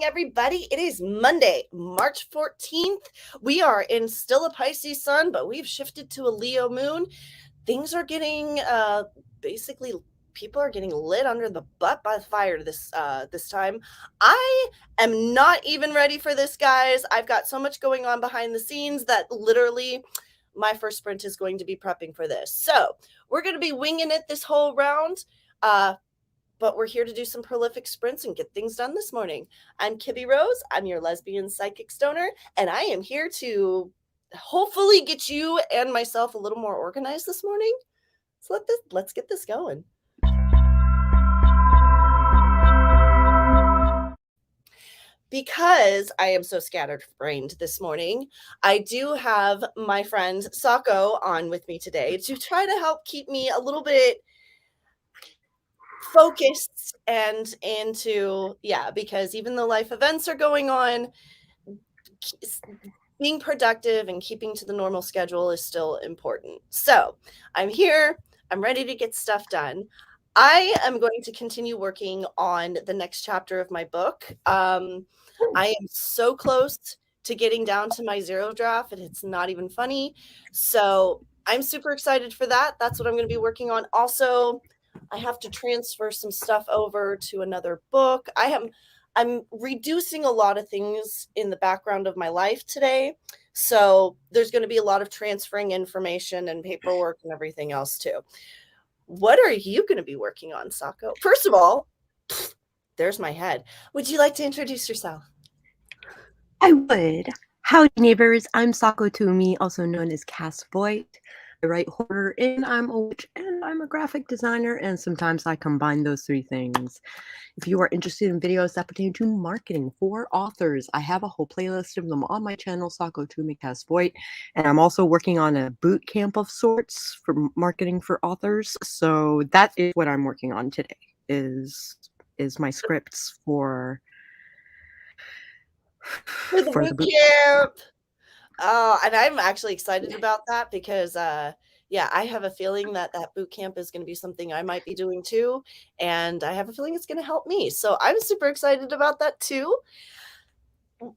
everybody. It is Monday, March 14th. We are in still a Pisces sun, but we've shifted to a Leo moon. Things are getting basically people are getting lit under the butt by the fire this time. I am not even ready for this, guys. I've got so much going on behind the scenes that literally my first sprint is going to be prepping for this. So we're going to be winging it this whole round. But we're here to do some prolific sprints and get things done this morning. I'm KibbyRose. I'm your lesbian psychic stoner, and I am here to hopefully get you and myself a little more organized this morning. So let's get this going. Because I am so scatterbrained this morning, I do have my friend Sako on with me today to try to help keep me a little bit focused and into, because even though life events are going on, being productive and keeping to the normal schedule is still important. So I'm here. I'm ready to get stuff done. I am going to continue working on the next chapter of my book. I am so close to getting down to my zero draft, and it's not even funny. So I'm super excited for that. That's what I'm going to be working on. Also, I have to transfer some stuff over to another book. I'm reducing a lot of things in the background of my life today. So there's going to be a lot of transferring information and paperwork and everything else too. What are you going to be working on, Sako? First of all, there's my head. Would you like to introduce yourself? I would. Howdy, neighbors. I'm SakoTumi, also known as Cass Voigt. I write horror, and I'm a witch, and I'm a graphic designer, and sometimes I combine those three things. If you are interested in videos that pertain to marketing for authors, I have a whole playlist of them on my channel, SakoTumi Cass Voigt, and I'm also working on a boot camp of sorts for marketing for authors. So that is what I'm working on today. Is my scripts for the boot camp. Oh, and I'm actually excited about that because I have a feeling that boot camp is going to be something I might be doing too, and I have a feeling it's going to help me. So I'm super excited about that too.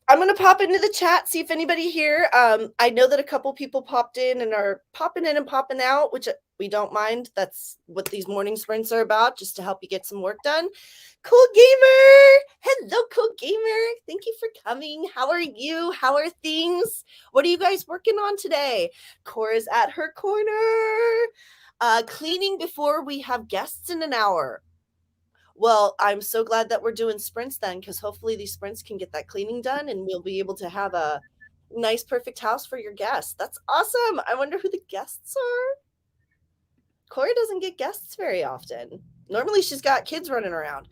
I'm going to pop into the chat, see if anybody here. I know that a couple people popped in and are popping in and popping out, which we don't mind. That's what these morning sprints are about, just to help you get some work done. Cool Gamer! Hello, Cool Gamer. Thank you for coming. How are you? How are things? What are you guys working on today? Cora's at her corner. Cleaning before we have guests in an hour. Well, I'm so glad that we're doing sprints then, because hopefully these sprints can get that cleaning done and we'll be able to have a nice, perfect house for your guests. That's awesome. I wonder who the guests are. Cora doesn't get guests very often. Normally she's got kids running around.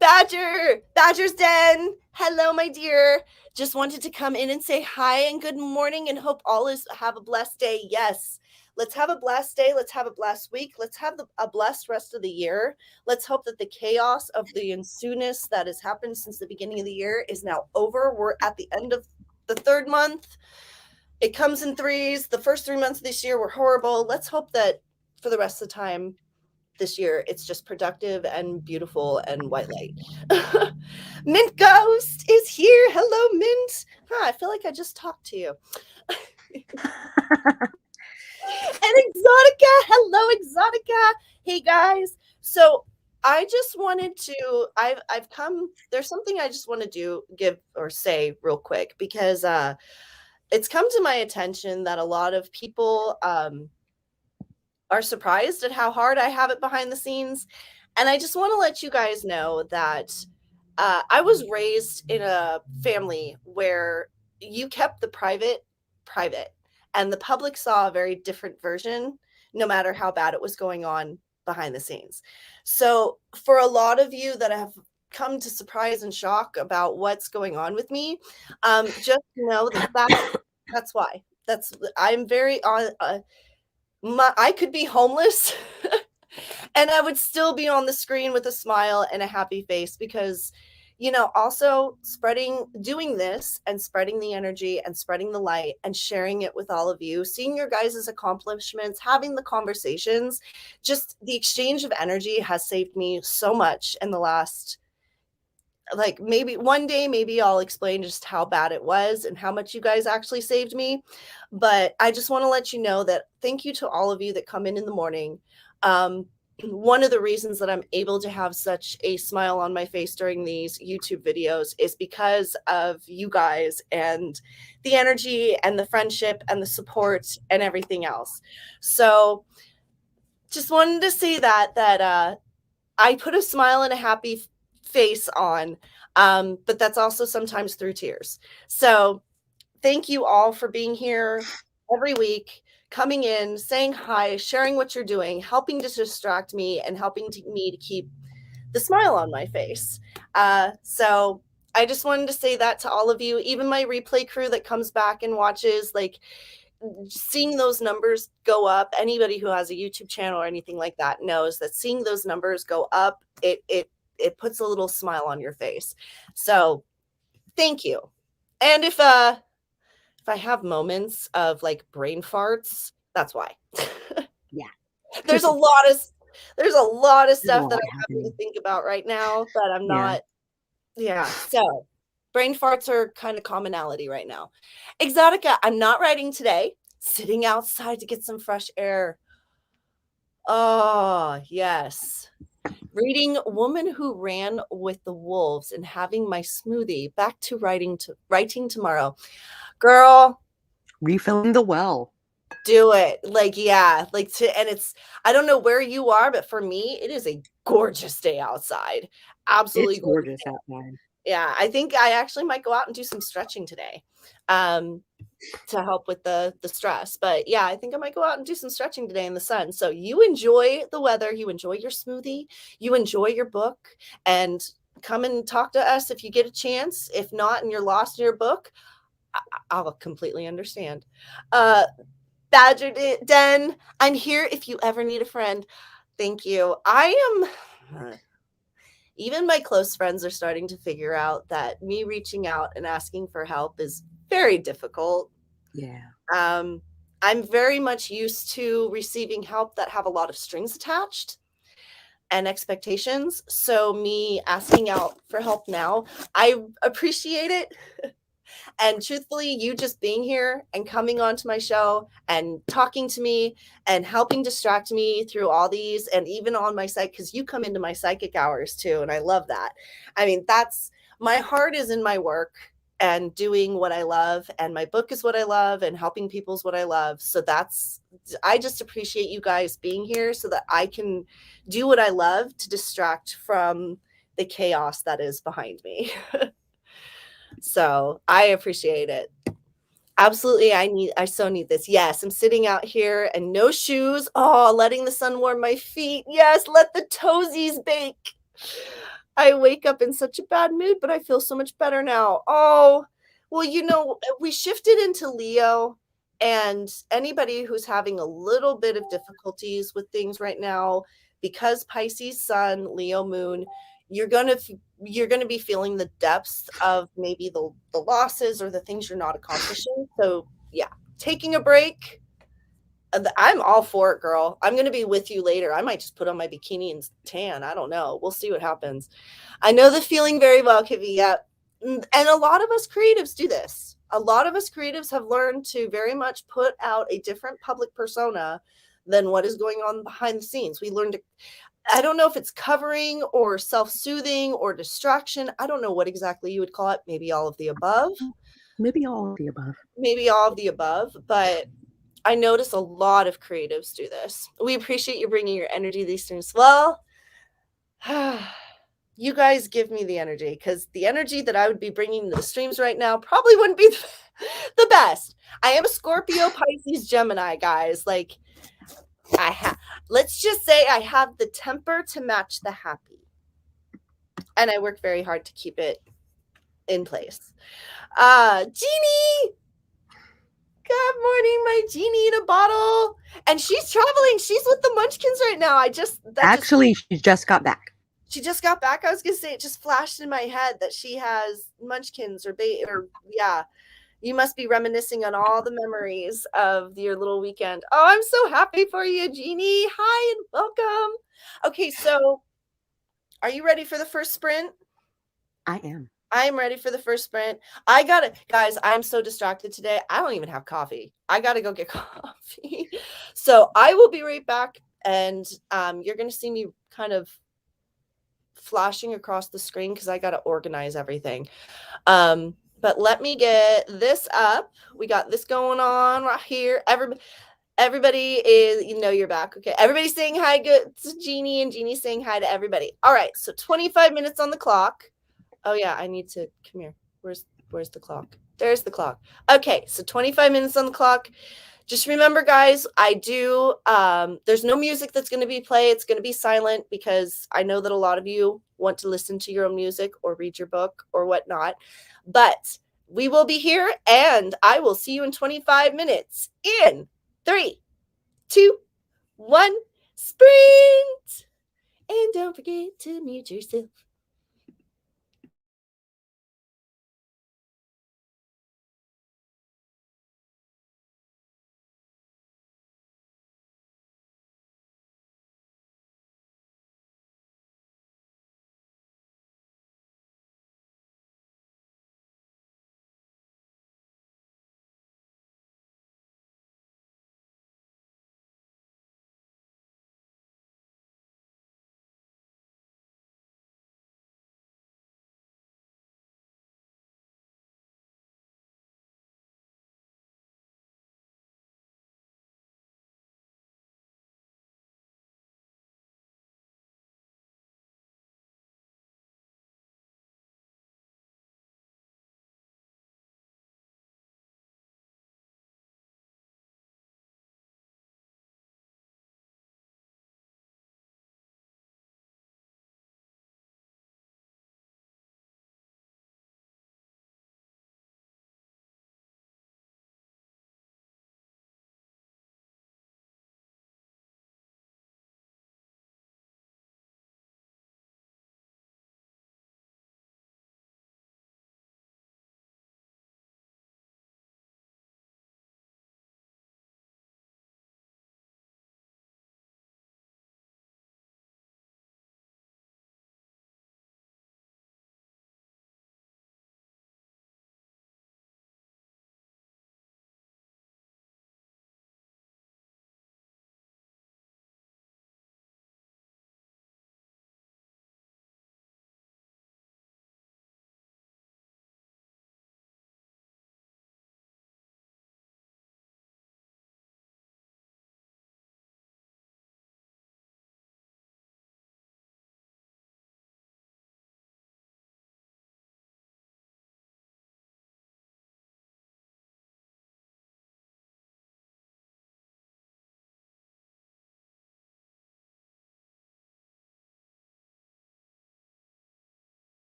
Badger's Den. Hello, my dear. Just wanted to come in and say hi and good morning and hope all have a blessed day. Yes. Let's have a blessed day. Let's have a blessed week. Let's have a blessed rest of the year. Let's hope that the chaos of the ensueness that has happened since the beginning of the year is now over. We're at the end of the third month. It comes in threes. The first 3 months of this year were horrible. Let's hope that for the rest of the time this year, it's just productive and beautiful and white light. Mint Ghost is here. Hello, Mint. I feel like I just talked to you. And Exotica, hello Exotica. Hey guys. So I just wanted to, I've come, there's something I just want to give or say real quick, because it's come to my attention that a lot of people are surprised at how hard I have it behind the scenes. And I just want to let you guys know that I was raised in a family where you kept the private, and the public saw a very different version, no matter how bad it was going on behind the scenes. So for a lot of you that have come to surprise and shock about what's going on with me, just know that's why. I'm very I could be homeless and I would still be on the screen with a smile and a happy face, because also doing this and spreading the energy and spreading the light and sharing it with all of you, seeing your guys' accomplishments, having the conversations, just the exchange of energy has saved me so much in the last like maybe one day, maybe I'll explain just how bad it was and how much you guys actually saved me. But I just want to let you know that thank you to all of you that come in the morning. One of the reasons that I'm able to have such a smile on my face during these YouTube videos is because of you guys and the energy and the friendship and the support and everything else. So just wanted to say that I put a smile and a happy face on, but that's also sometimes through tears. So thank you all for being here every week, coming in, saying hi, sharing what you're doing, helping to distract me, and helping me to keep the smile on my face. So I just wanted to say that to all of you, even my replay crew that comes back and watches, like seeing those numbers go up. Anybody who has a YouTube channel or anything like that knows that seeing those numbers go up, it puts a little smile on your face. So thank you. And if I have moments of like brain farts, that's why. Yeah. There's a lot of stuff that I'm having to think about right now that I'm not. Yeah. So brain farts are kind of commonality right now. Exotica, I'm not writing today. Sitting outside to get some fresh air. Oh, yes. Reading Woman Who Ran with the Wolves and having my smoothie. Back to writing tomorrow. Girl, Refilling the well. do it. Like, yeah, and it's, I don't know where you are, but for me, it is a gorgeous day outside. Absolutely It's gorgeous outside. Yeah, I think I actually might go out and do some stretching today to help with the stress. But yeah, I think I might go out and do some stretching today in the sun. So you enjoy the weather, you enjoy your smoothie, you enjoy your book, and come and talk to us if you get a chance. If not, and you're lost in your book, I'll completely understand. Badger Den, I'm here if you ever need a friend. Thank you. I am even my close friends are starting to figure out that me reaching out and asking for help is very difficult. Yeah. I'm very much used to receiving help that have a lot of strings attached and expectations. So me asking out for help now, I appreciate it. And truthfully, you just being here and coming onto my show and talking to me and helping distract me through all these, and even on my site, because you come into my psychic hours too. And I love that. I mean, that's my heart is in my work and doing what I love. And my book is what I love, and helping people is what I love. So I just appreciate you guys being here so that I can do what I love to distract from the chaos that is behind me. So I appreciate it. Absolutely. I so need this. Yes, I'm sitting out here and no shoes. Oh, letting the sun warm my feet. Yes, let the toesies bake. I wake up in such a bad mood, but I feel so much better now. Oh, well, we shifted into Leo, and anybody who's having a little bit of difficulties with things right now, because Pisces sun, Leo moon, you're going to be feeling the depths of maybe the losses or the things you're not accomplishing. So, yeah, taking a break. I'm all for it, girl. I'm going to be with you later. I might just put on my bikini and tan. I don't know. We'll see what happens. I know the feeling very well, Kibby. Yeah. And a lot of us creatives do this. A lot of us creatives have learned to very much put out a different public persona than what is going on behind the scenes. We learn to, I don't know if it's covering or self-soothing or distraction. I don't know what exactly you would call it. Maybe all of the above. Maybe all of the above. Maybe all of the above, but I notice a lot of creatives do this. We appreciate you bringing your energy to these streams. Well, you guys give me the energy, because the energy that I would be bringing to the streams right now probably wouldn't be the best. I am a Scorpio, Pisces, Gemini, guys. Like, let's just say I have the temper to match the happy. And I work very hard to keep it in place. Jeannie! Good morning, my genie in a bottle. And she's traveling. She's with the Munchkins right now. She just got back. She just got back. I was going to say, it just flashed in my head that she has Munchkins yeah. You must be reminiscing on all the memories of your little weekend. Oh, I'm so happy for you, Jeannie. Hi and welcome. Okay, so are you ready for the first sprint? I am. I'm ready for the first sprint. I got it. Guys, I'm so distracted today. I don't even have coffee. I got to go get coffee. So I will be right back. And you're going to see me kind of flashing across the screen because I got to organize everything. But let me get this up. We got this going on right here. Everybody is, you're back. Okay. Everybody's saying hi good to Jeannie, and Jeannie's saying hi to everybody. All right. So 25 minutes on the clock. Oh yeah, I need to come here. Where's the clock? There's the clock. Okay, so 25 minutes on the clock. Just remember, guys, there's no music that's going to be played. It's going to be silent because I know that a lot of you want to listen to your own music or read your book or whatnot. But we will be here, and I will see you in 25 minutes. In 3, 2, 1, sprint! And don't forget to mute yourself.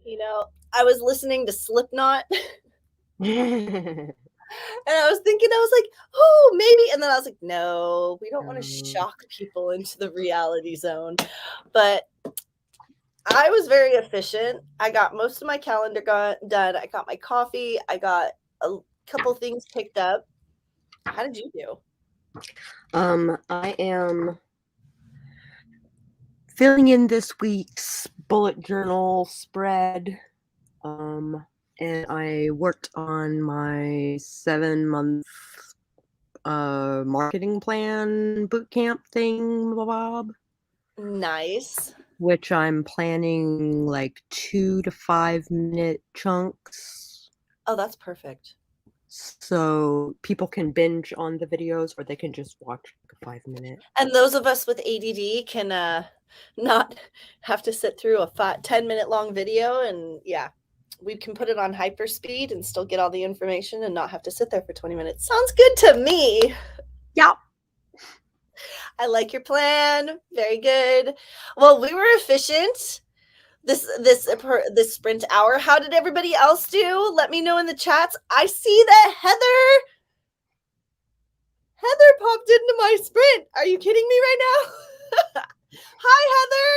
You know, I was listening to Slipknot and I was thinking, I was like, oh, maybe. And then I was like, no, we don't want to shock people into the reality zone. But I was very efficient. I got most of my calendar done. I got my coffee. I got a couple things picked up. How did you do? I am filling in this week's bullet journal spread. And I worked on my 7-month marketing plan bootcamp thing, Bob. Nice. Which I'm planning like 2 to 5 minute chunks. Oh, that's perfect. So people can binge on the videos or they can just watch like a 5-minute. And those of us with ADD can not have to sit through a 10-minute long video. And yeah, we can put it on hyperspeed and still get all the information and not have to sit there for 20 minutes. Sounds good to me. Yeah. I like your plan. Very good. Well, we were efficient this sprint hour. How did everybody else do? Let me know in the chats. I see that Heather popped into my sprint. Are you kidding me right now? Hi, Heather.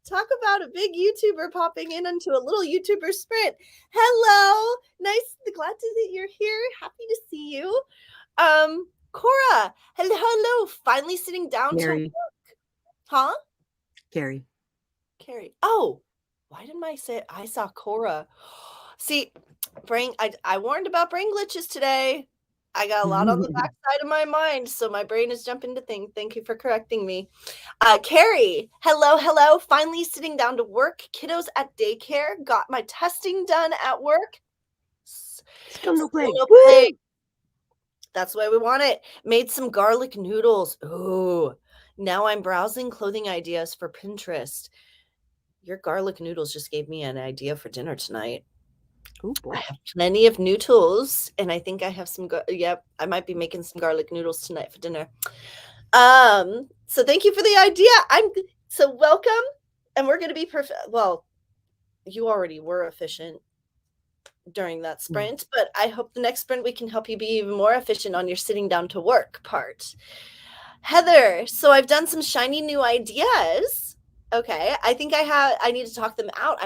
Talk about a big YouTuber popping in into a little YouTuber sprint. Hello. Nice. Glad that you're here. Happy to see you. Cora. Hello. Finally sitting down to work. Huh? Carrie. Oh, why didn't I say I saw Cora? See, I warned about brain glitches today. I got a lot on the backside of my mind, so my brain is jumping to things. Thank you for correcting me. Carrie, hello. Finally sitting down to work. Kiddos at daycare. Got my testing done at work. Still no plague. That's the way we want it. Made some garlic noodles. Ooh. Now I'm browsing clothing ideas for Pinterest. Your garlic noodles just gave me an idea for dinner tonight. Oh boy. I have plenty of noodles, and I think I have some. Yep, I might be making some garlic noodles tonight for dinner. So thank you for the idea. So welcome, and we're going to be perfect. Well, you already were efficient during that sprint, but I hope the next sprint we can help you be even more efficient on your sitting down to work part. Heather, so I've done some shiny new ideas. Okay, I think I need to talk them out.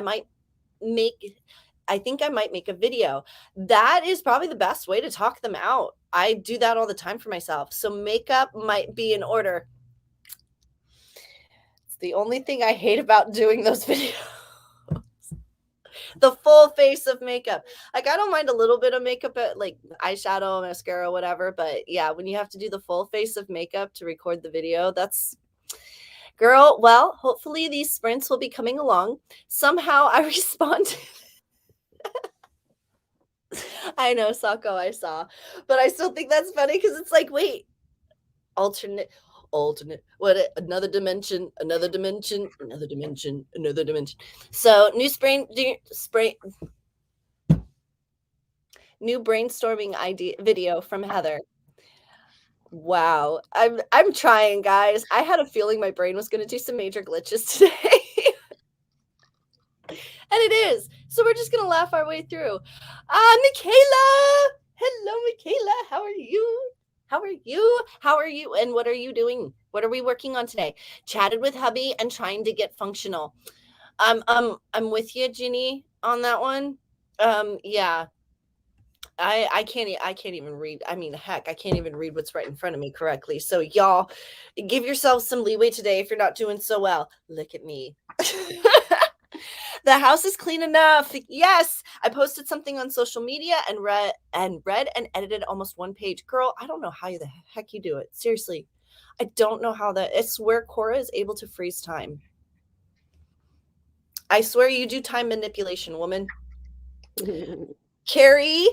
I think I might make a video. That is probably the best way to talk them out. I do that all the time for myself. So makeup might be in order. It's the only thing I hate about doing those videos. The full face of makeup. Like, I don't mind a little bit of makeup, like eyeshadow, mascara, whatever. But yeah, when you have to do the full face of makeup to record the video, that's... Girl, well, hopefully these sprints will be coming along. Somehow I responded. I know, Sako, I saw. But I still think that's funny because it's like, wait, alternate. What? Another dimension. So new brainstorming idea video from Heather. Wow. I'm trying, guys. I had a feeling my brain was going to do some major glitches today. And it is. So we're just going to laugh our way through. Michaela. Hello, Michaela. How are you? And what are you doing? What are we working on today? Chatted with hubby and trying to get functional. I'm with you, Ginny, on that one. Yeah. I can't even read. I mean, heck, I can't even read what's right in front of me correctly. So y'all give yourselves some leeway today if you're not doing so well. Look at me. The house is clean enough. Yes, I posted something on social media and read and edited almost one page. Girl, I don't know how the heck you do it. Seriously, I don't know how that. I swear Cora is able to freeze time. I swear you do time manipulation, woman. Carrie,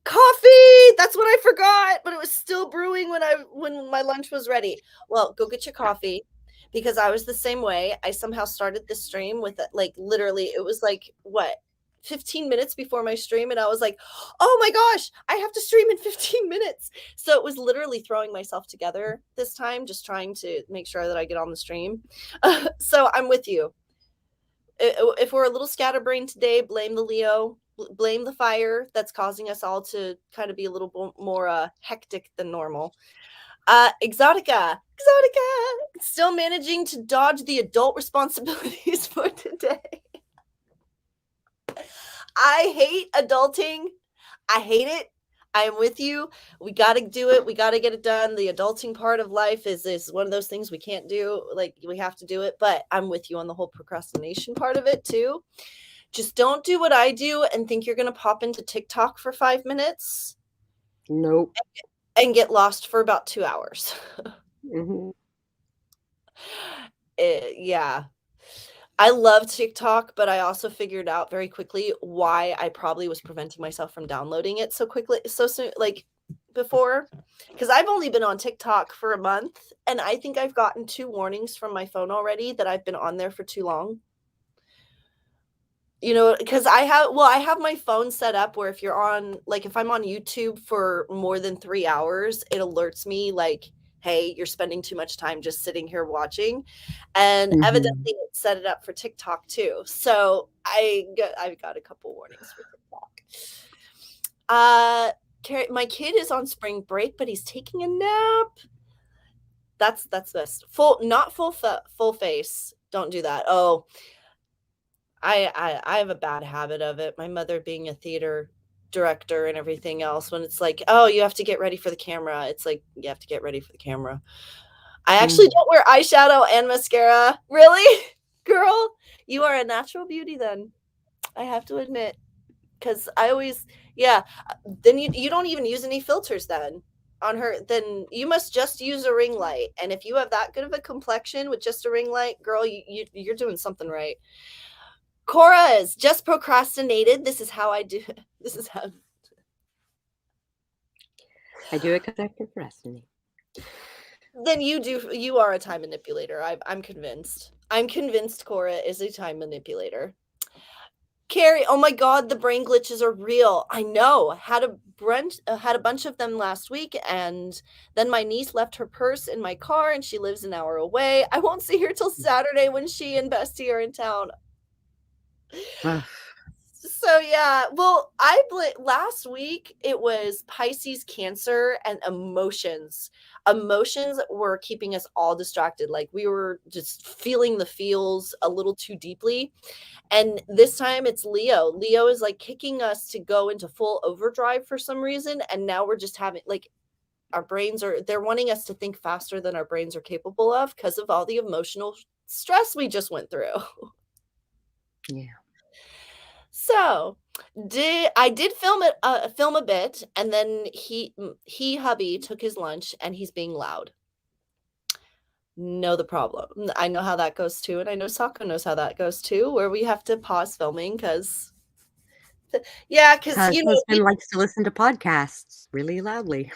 coffee. That's what I forgot, but it was still brewing when my lunch was ready. Well, go get your coffee. Because I was the same way. I somehow started the stream with like literally it was like what 15 minutes before my stream and I was like, oh my gosh, I have to stream in 15 minutes. So it was literally throwing myself together this time, just trying to make sure that I get on the stream. So I'm with you. If we're a little scatterbrained today, blame the Leo, blame the fire that's causing us all to kind of be a little more hectic than normal. Exotica, still managing to dodge the adult responsibilities for today. I hate adulting. I hate it. I am with you. We got to do it. We got to get it done. The adulting part of life is one of those things we can't do. Like, we have to do it. But I'm with you on the whole procrastination part of it too. Just don't do what I do and think you're going to pop into TikTok for 5 minutes. Nope. And get lost for about 2 hours. Mm-hmm. Yeah. I love TikTok, but I also figured out very quickly why I probably was preventing myself from downloading it so quickly, so soon, like before, because I've only been on TikTok for a month, and I think I've gotten 2 warnings from my phone already that I've been on there for too long. You know, because I have my phone set up where if you're on, like, if I'm on YouTube for more than 3 hours, it alerts me like, hey, you're spending too much time just sitting here watching. And evidently it set it up for TikTok too. So I've got a couple warnings for TikTok. My kid is on spring break, but he's taking a nap. That's best. Not full face. Don't do that. Oh, I have a bad habit of it. My mother being a theater director and everything else, when it's like, oh, you have to get ready for the camera. It's like, you have to get ready for the camera. I actually don't wear eyeshadow and mascara. Really? Girl, you are a natural beauty then. I have to admit. Because I always, then you don't even use any filters then on her. Then you must just use a ring light. And if you have that good of a complexion with just a ring light, girl, you're doing something right. Cora is just procrastinated. This is how I do it. This is how I do it because I procrastinate. Then you are a time manipulator. I'm convinced. I'm convinced Cora is a time manipulator. Carrie, oh my god, the brain glitches are real. I know. Had a bunch of them last week, and then my niece left her purse in my car, and she lives an hour away. I won't see her till Saturday when she and Bestie are in town. So yeah, well, last week it was Pisces, Cancer, and emotions. Emotions were keeping us all distracted. Like, we were just feeling the feels a little too deeply. And this time it's Leo. Leo is like kicking us to go into full overdrive for some reason. And now we're just having, like, they're wanting us to think faster than our brains are capable of because of all the emotional stress we just went through. Yeah. So, I did film a bit, and then hubby took his lunch, and he's being loud. Know the problem. I know how that goes too, and I know Sako knows how that goes too, where we have to pause filming because husband likes to listen to podcasts really loudly.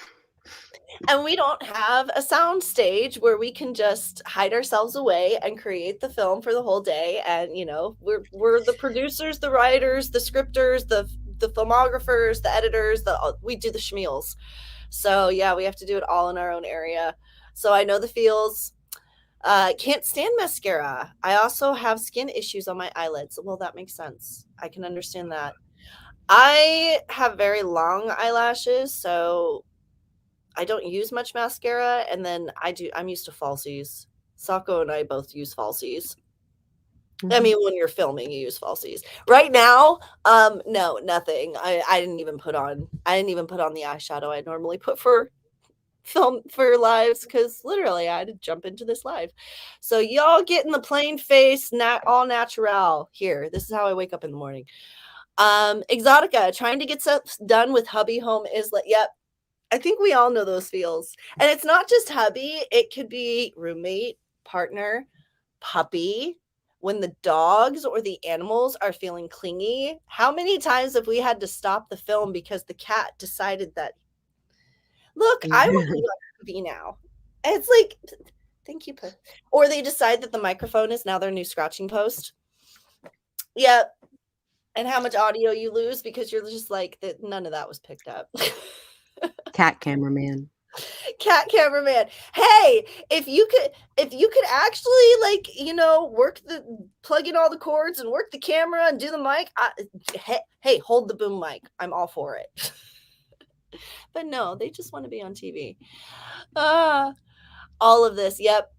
And we don't have a sound stage where we can just hide ourselves away and create the film for the whole day. And, we're the producers, the writers, the scripters, the filmographers, the editors, we do the schmeals. So yeah, we have to do it all in our own area. So I know the feels. Can't stand mascara. I also have skin issues on my eyelids. Well, that makes sense. I can understand that. I have very long eyelashes, so I don't use much mascara, and then I'm used to falsies. Sako and I both use falsies. I mean, when you're filming, you use falsies. Right now, no, nothing. I didn't even put on the eyeshadow I normally put for film for lives, because literally I had to jump into this live. So y'all get in the plain face, all natural here. This is how I wake up in the morning. Exotica, trying to get stuff done with hubby home is like, yep. I think we all know those feels. And it's not just hubby. It could be roommate, partner, puppy. When the dogs or the animals are feeling clingy. How many times have we had to stop the film because the cat decided that, look, I want to be on TV now. And it's like, thank you. Or they decide that the microphone is now their new scratching post. Yeah. And how much audio you lose because you're just like, that none of that was picked up. Cat cameraman. Cat cameraman. Hey, if you could actually, like, you know, plug in all the cords and work the camera and do the mic, hey, hold the boom mic. I'm all for it. But no, they just want to be on TV. All of this. Yep.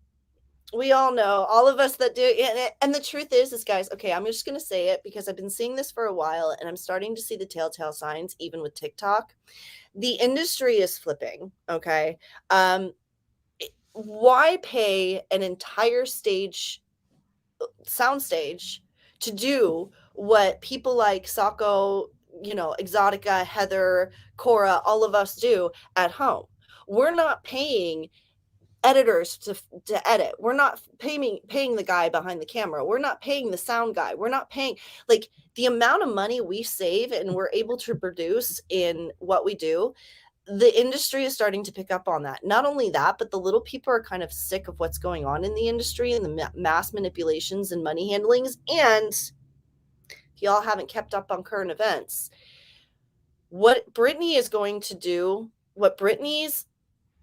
We all know, all of us that do. And the truth is guys, okay, I'm just going to say it because I've been seeing this for a while and I'm starting to see the telltale signs, even with TikTok. The industry is flipping. Okay. Why pay an entire soundstage to do what people like Sako, you know, Exotica, Heather, Cora, all of us do at home? We're not paying editors to edit. We're not paying the guy behind the camera. We're not paying the sound guy. We're not paying, like, the amount of money we save and we're able to produce in what we do. The industry is starting to pick up on that. Not only that, but the little people are kind of sick of what's going on in the industry and the mass manipulations and money handlings. And if y'all haven't kept up on current events, what Britney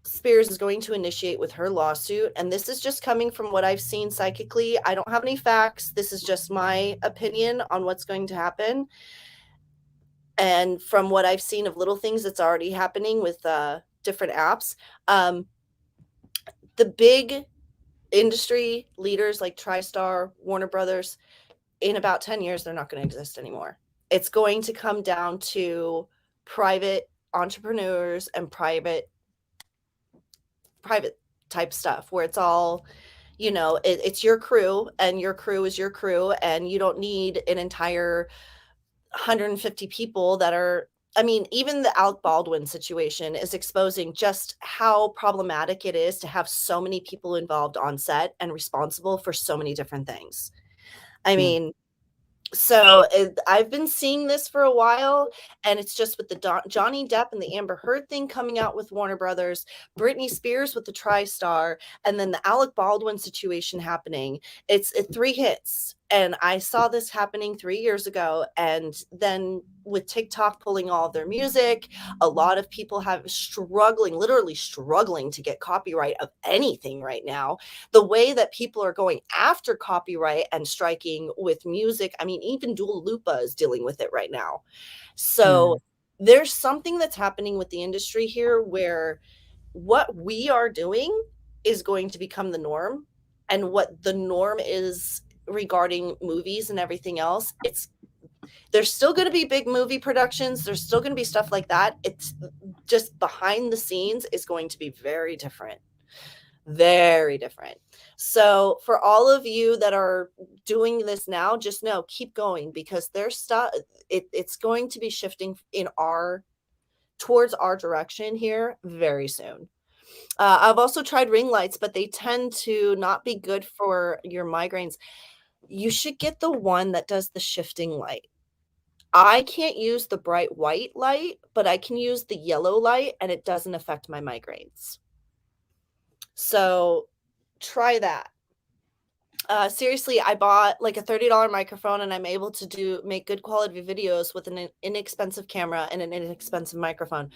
Spears is going to initiate with her lawsuit, and this is just coming from what I've seen psychically. I don't have any facts. This is just my opinion on what's going to happen. And from what I've seen of little things that's already happening with different apps, the big industry leaders like TriStar, Warner Brothers, in about 10 years, they're not going to exist anymore. It's going to come down to private entrepreneurs and private type stuff where it's all, you know, it's your crew and your crew is your crew, and you don't need an entire 150 people that are, I mean, even the Alec Baldwin situation is exposing just how problematic it is to have so many people involved on set and responsible for so many different things. I mean, so I've been seeing this for a while, and it's just with the Johnny Depp and the Amber Heard thing coming out with Warner Brothers, Britney Spears with the TriStar, and then the Alec Baldwin situation happening. It's 3 hits. And I saw this happening 3 years ago. And then with TikTok pulling all of their music, a lot of people literally struggling to get copyright of anything right now. The way that people are going after copyright and striking with music, I mean, even Dua Lipa is dealing with it right now. So there's something that's happening with the industry here where what we are doing is going to become the norm, and what the norm is regarding movies and everything else, there's still going to be big movie productions, there's still going to be stuff like that. It's just behind the scenes is going to be very different. So for all of you that are doing this now, just know, keep going, because there's stuff, it's going to be shifting towards our direction here very soon. I've also tried ring lights, but they tend to not be good for your migraines. You should get the one that does the shifting light. I can't use the bright white light, but I can use the yellow light, and it doesn't affect my migraines. So try that. Seriously, I bought like a $30 microphone, and I'm able to make good quality videos with an inexpensive camera and an inexpensive microphone.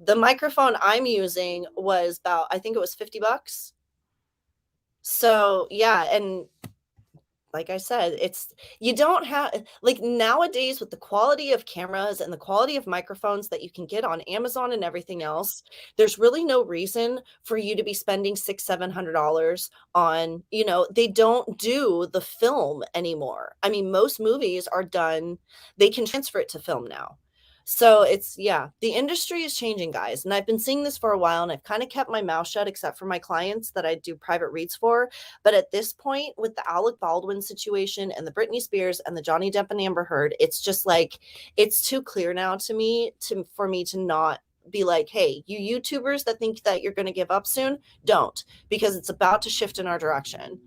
The microphone I'm using was about, I think it was $50. So yeah, and like I said, you don't have, like, nowadays with the quality of cameras and the quality of microphones that you can get on Amazon and everything else, there's really no reason for you to be spending $600-700 on, you know, they don't do the film anymore. I mean, most movies are done, they can transfer it to film now. So the industry is changing, guys. And I've been seeing this for a while, and I've kind of kept my mouth shut, except for my clients that I do private reads for. But at this point, with the Alec Baldwin situation and the Britney Spears and the Johnny Depp and Amber Heard, it's just like, it's too clear now to me for me to not be like, hey, you YouTubers that think that you're going to give up soon, don't, because it's about to shift in our direction.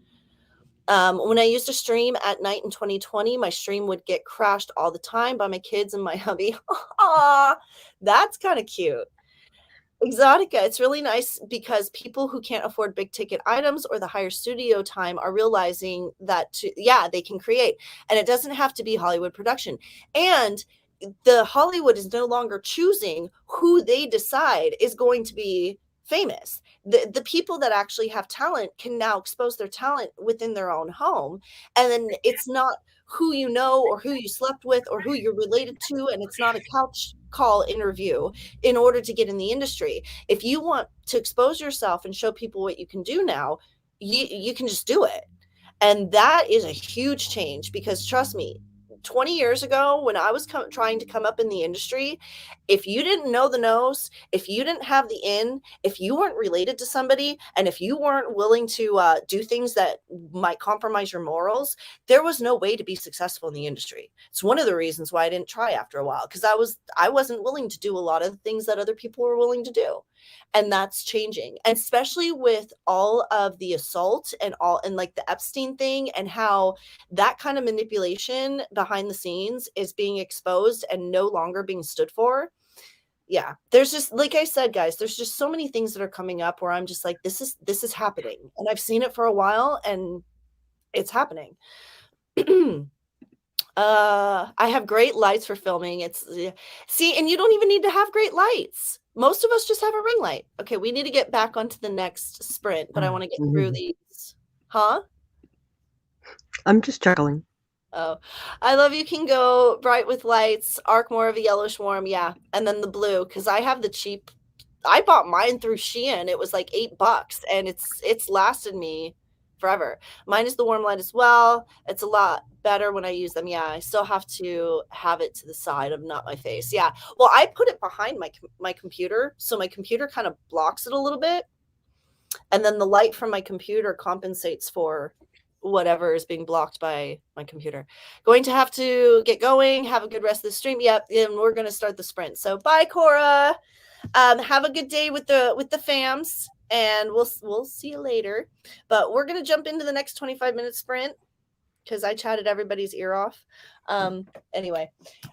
When I used to stream at night in 2020, my stream would get crashed all the time by my kids and my hubby. Aw, that's kind of cute. Exotica, it's really nice because people who can't afford big ticket items or the higher studio time are realizing that, they can create. And it doesn't have to be Hollywood production. And the Hollywood is no longer choosing who they decide is going to be famous. The people that actually have talent can now expose their talent within their own home. And then it's not who you know or who you slept with or who you're related to. And it's not a couch call interview in order to get in the industry. If you want to expose yourself and show people what you can do now, you can just do it. And that is a huge change, because trust me, 20 years ago when I was trying to come up in the industry, if you didn't know the nose, if you didn't have the in, if you weren't related to somebody, and if you weren't willing to do things that might compromise your morals, there was no way to be successful in the industry. It's one of the reasons why I didn't try after a while, because I wasn't willing to do a lot of the things that other people were willing to do. And that's changing, and especially with all of the assault and like the Epstein thing, and how that kind of manipulation behind the scenes is being exposed and no longer being stood for. Yeah, there's just, like I said, guys, there's just so many things that are coming up where I'm just like, this is happening, and I've seen it for a while, and it's happening. I have great lights for filming. See, and you don't even need to have great lights. Most of us just have a ring light. Okay, we need to get back onto the next sprint, but I want to get through these. Huh? I'm just chuckling. Oh, I love you. Can go bright with lights, arc more of a yellowish warm. Yeah. And then the blue, because I have the cheap. I bought mine through Shein. It was like $8, and it's lasted me forever. Mine is the warm light as well. It's a lot better when I use them. Yeah, I still have to have it to the side of not my face. Yeah. Well, I put it behind my computer, so my computer kind of blocks it a little bit, and then the light from my computer compensates for whatever is being blocked by my computer. Going to have to get going. Have a good rest of the stream. Yep, and we're going to start the sprint. So bye, Cora. Have a good day with the fams, and we'll see you later. But we're going to jump into the next 25-minute sprint, because I chatted everybody's ear off. Anyway,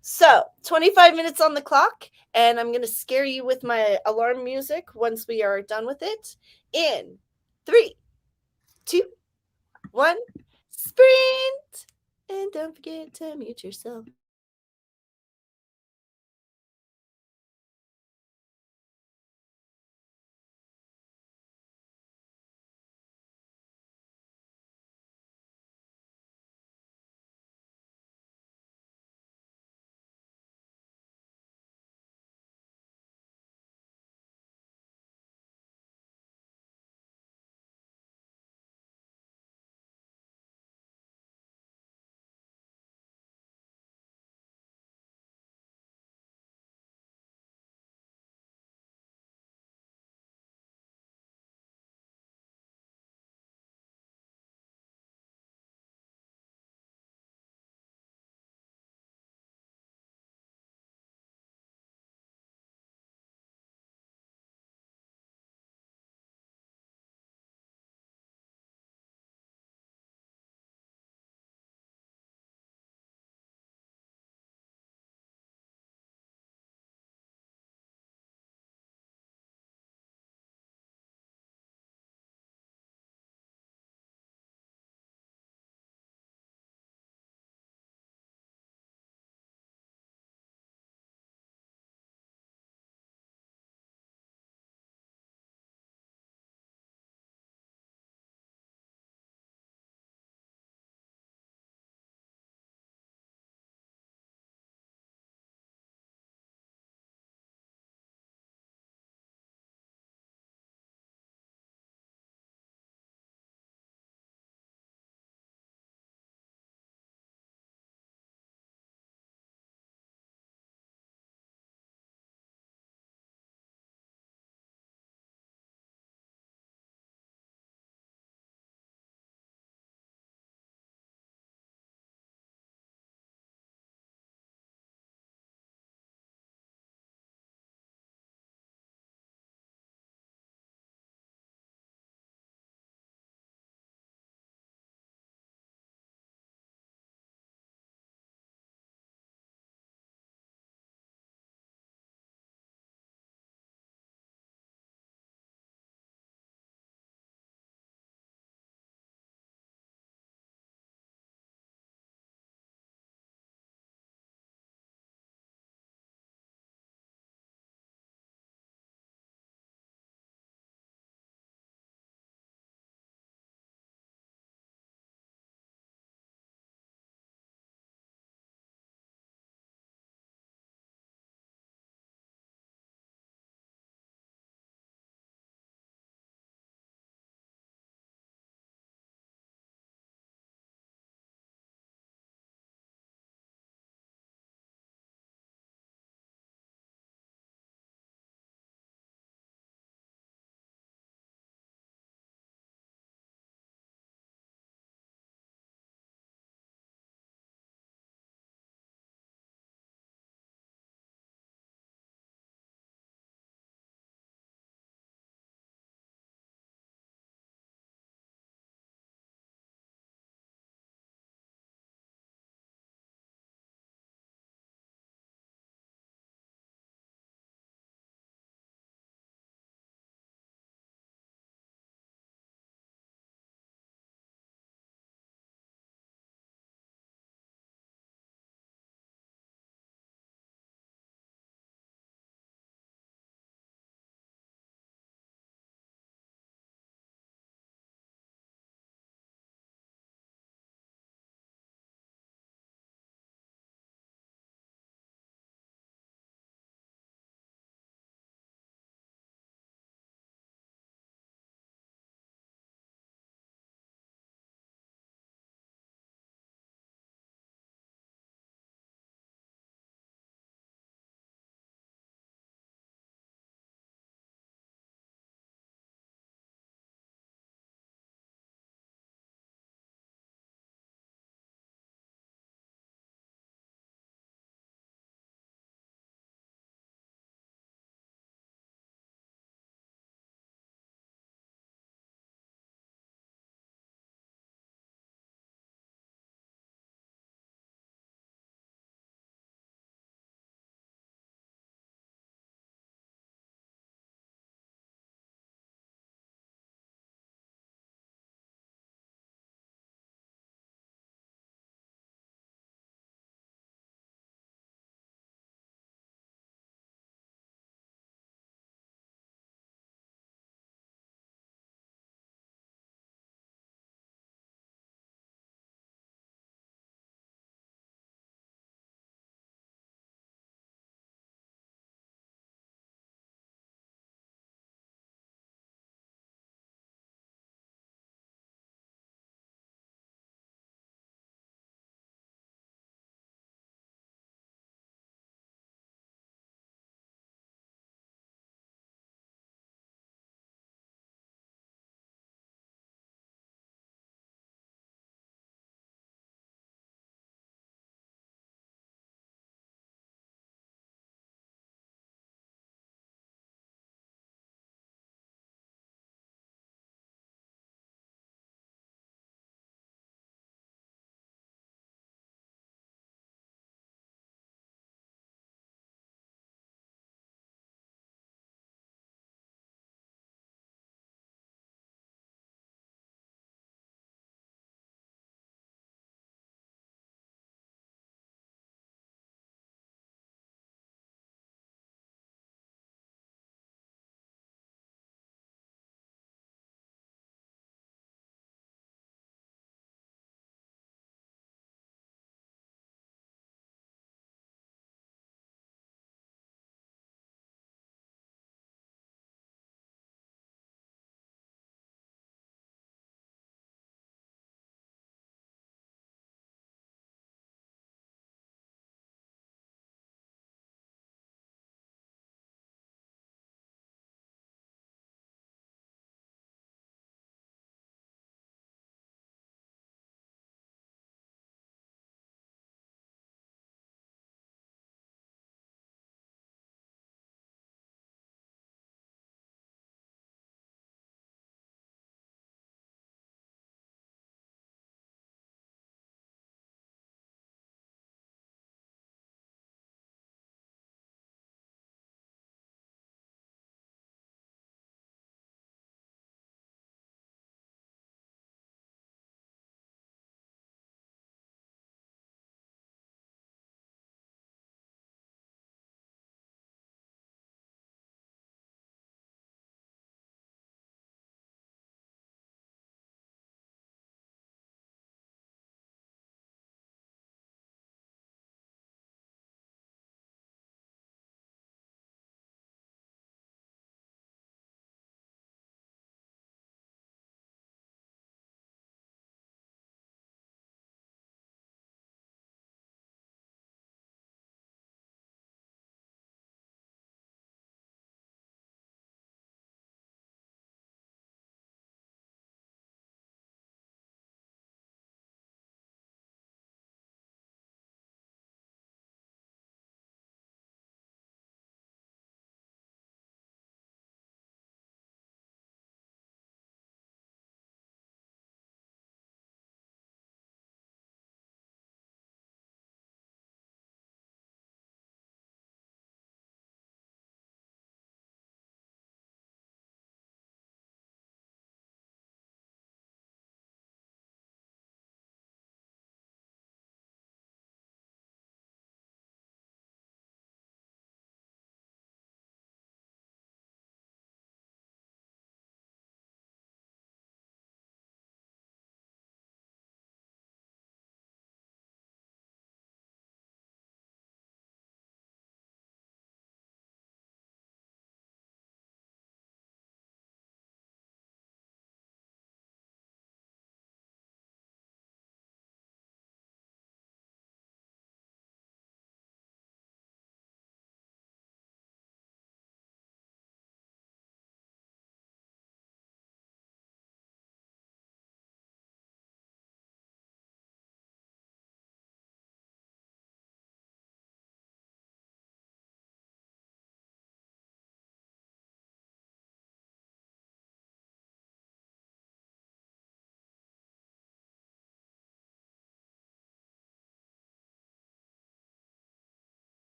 so 25 minutes on the clock, and I'm going to scare you with my alarm music once we are done with it. In 3, 2, 1, sprint! And don't forget to mute yourself.